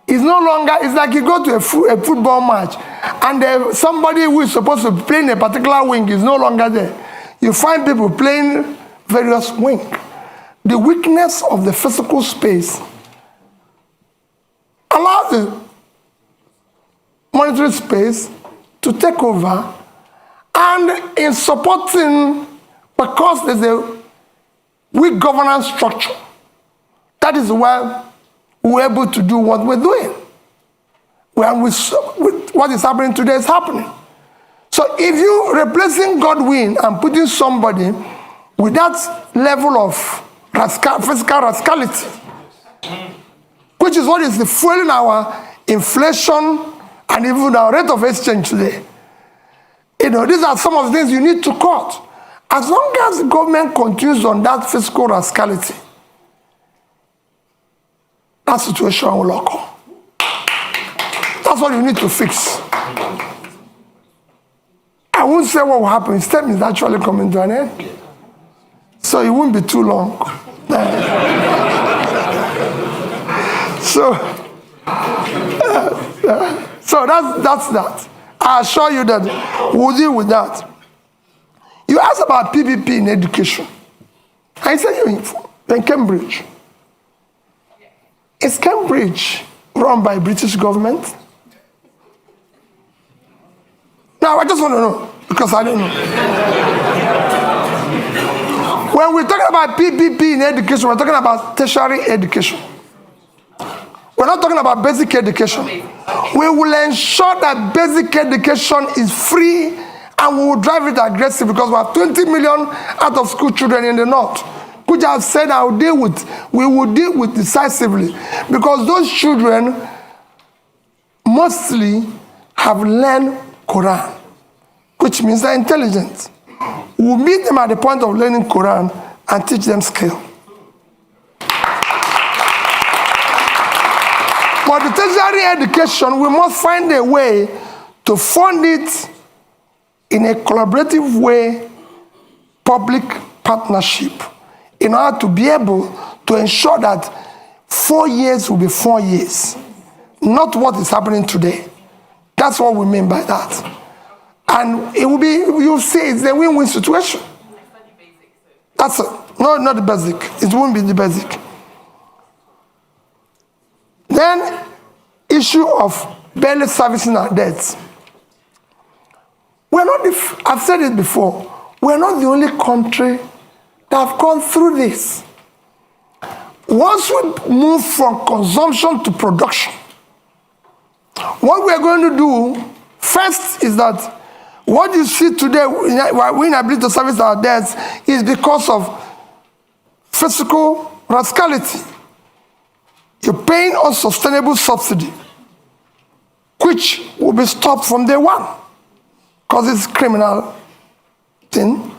is no longer, it's like you go to a football match and somebody who is supposed to play in a particular wing is no longer there. You find people playing various wings. The weakness of the physical space allows the monetary space to take over, and in supporting, because there's a weak governance structure, that is why we're able to do what we're doing. What is happening today is happening. So if you're replacing Godwin and putting somebody with that level of physical rascality, which is what is fueling our inflation and even our rate of exchange today. You know, these are some of the things you need to cut. As long as the government continues on that fiscal rascality, that situation will occur. That's what you need to fix. I won't say what will happen. His term is actually coming to an end. So it won't be too long. So that's that. I assure you that we'll deal with that. You asked about PPP in education. I said you're in Cambridge. Is Cambridge run by British government? Now, I just want to know, because I don't know. When we're talking about PPP in education, we're talking about tertiary education. We're not talking about basic education. We will ensure that basic education is free, and we will drive it aggressive because we have 20 million out of school children in the north, which I've said we will deal with decisively, because those children mostly have learned Quran, which means they're intelligent. We'll meet them at the point of learning Quran and teach them skill. But the tertiary education, we must find a way to fund it in a collaborative way, public partnership, in order to be able to ensure that 4 years will be 4 years, not what is happening today. That's what we mean by that. And it will be, you'll see, it's a win-win situation. That's it. No, not the basic. It won't be the basic. Then, issue of barely servicing our debts. We're not, I've said it before, we're not the only country that have gone through this. Once we move from consumption to production, what we're going to do first is that what you see today, we're inability to service our debts, is because of fiscal rascality. You're paying unsustainable subsidy, which will be stopped from day one, because it's criminal thing.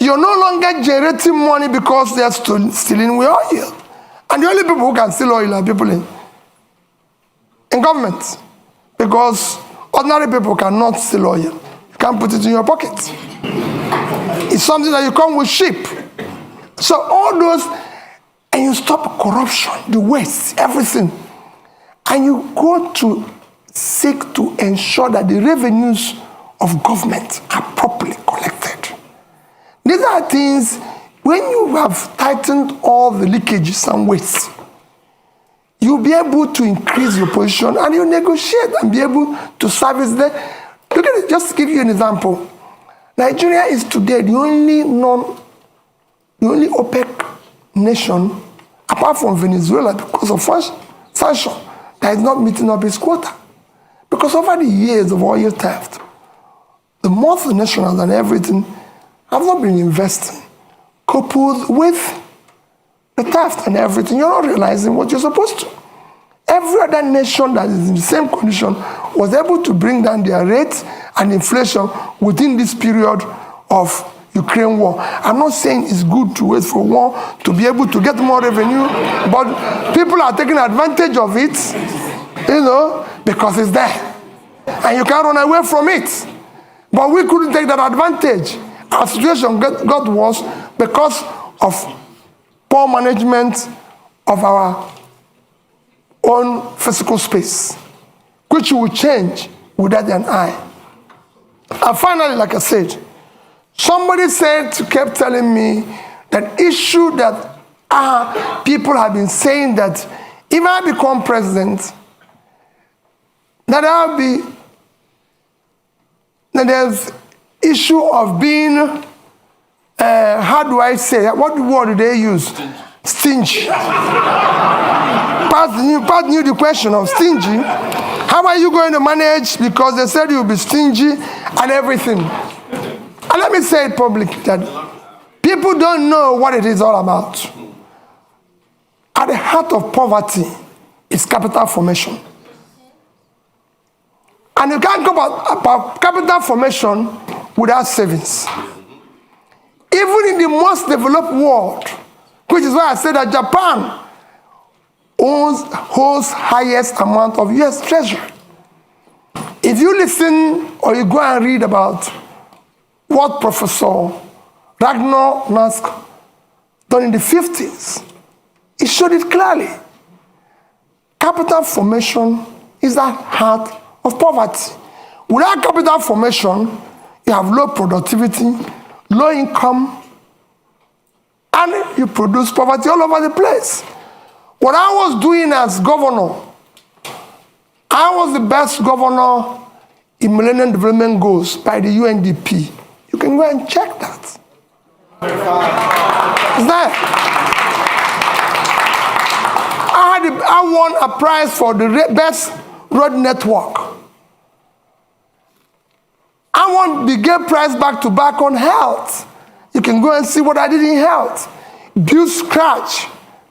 You're no longer generating money because they're stealing oil. And the only people who can steal oil are people in government, because ordinary people cannot steal oil. You can't put it in your pocket. It's something that you come with sheep. So all those, and you stop corruption, the waste, everything. And you go to seek to ensure that the revenues of government are properly collected. These are things, when you have tightened all the leakages and wastes, you'll be able to increase your position and you negotiate and be able to service them. Look at it, just to give you an example. Nigeria is today the only OPEC nation, apart from Venezuela, because of sanction, that is not meeting up its quota. Because over the years of oil theft, the multinationals and everything have not been investing, coupled with the theft and everything. You're not realizing what you're supposed to. Every other nation that is in the same condition was able to bring down their rates and inflation within this period of Ukraine war. I'm not saying it's good to wait for war to be able to get more revenue, but people are taking advantage of it, because it's there. And you can't run away from it. But we couldn't take that advantage. Our situation got worse because of poor management of our own physical space, which will change without an eye. And finally, like I said, somebody kept telling me that issue that people have been saying that if I become president, that there's issue of being, how do I say, what word do they use? Stingy. Pat knew the question of stingy. How are you going to manage? Because they said you'll be stingy and everything. And let me say it publicly that people don't know what it is all about. At the heart of poverty is capital formation. And you can't go about capital formation without savings. Even in the most developed world, which is why I said that Japan holds highest amount of US treasury. If you listen or you go and read about what Professor Ragnar Nask done in the 50s, it showed it clearly. Capital formation is the heart of poverty. Without capital formation, you have low productivity, low income, and you produce poverty all over the place. What I was doing as governor, I was the best governor in Millennium Development Goals by the UNDP. You can go and check that. It's there. I I won a prize for the best road network. I won the Gay Prize back to back on health. You can go and see what I did in health. Build scratch,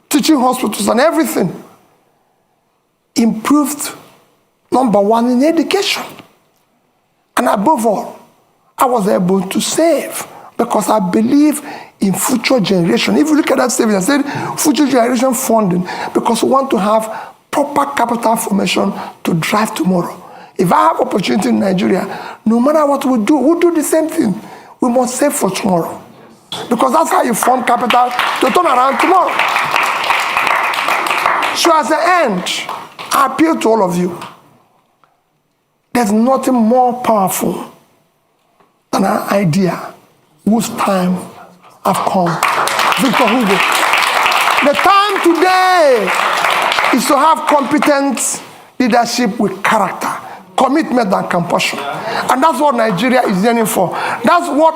teaching hospitals and everything. Improved #1 in education. And above all, I was able to save because I believe in future generation. If you look at that savings, I said future generation funding because we want to have proper capital formation to drive tomorrow. If I have opportunity in Nigeria, no matter what we do, we'll do the same thing. We must save for tomorrow. Because that's how you form capital to turn around tomorrow. So as the end, I appeal to all of you. There's nothing more powerful than an idea whose time have come. Victor Hugo. The time today is to have competent leadership with character, commitment and compassion. And that's what Nigeria is yearning for. That's what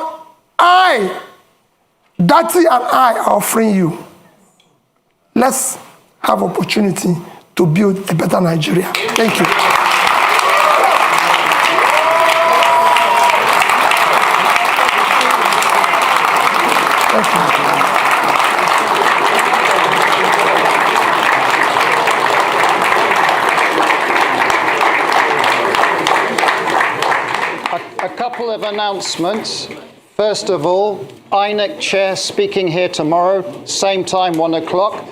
Obi-Datti and I are offering you. Let's have opportunity to build a better Nigeria. Thank you. Thank you. A couple of announcements. First of all, INEC chair speaking here tomorrow, same time, 1 o'clock.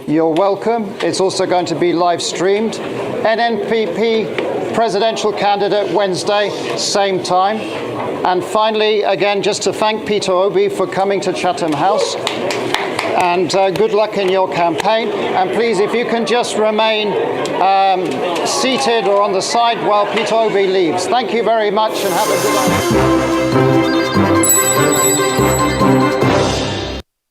You're welcome. It's also going to be live streamed. NNPP presidential candidate Wednesday, same time. And finally, again, just to thank Peter Obi for coming to Chatham House. And good luck in your campaign. And please, if you can just remain seated or on the side while Peter Obi leaves. Thank you very much and have a good night.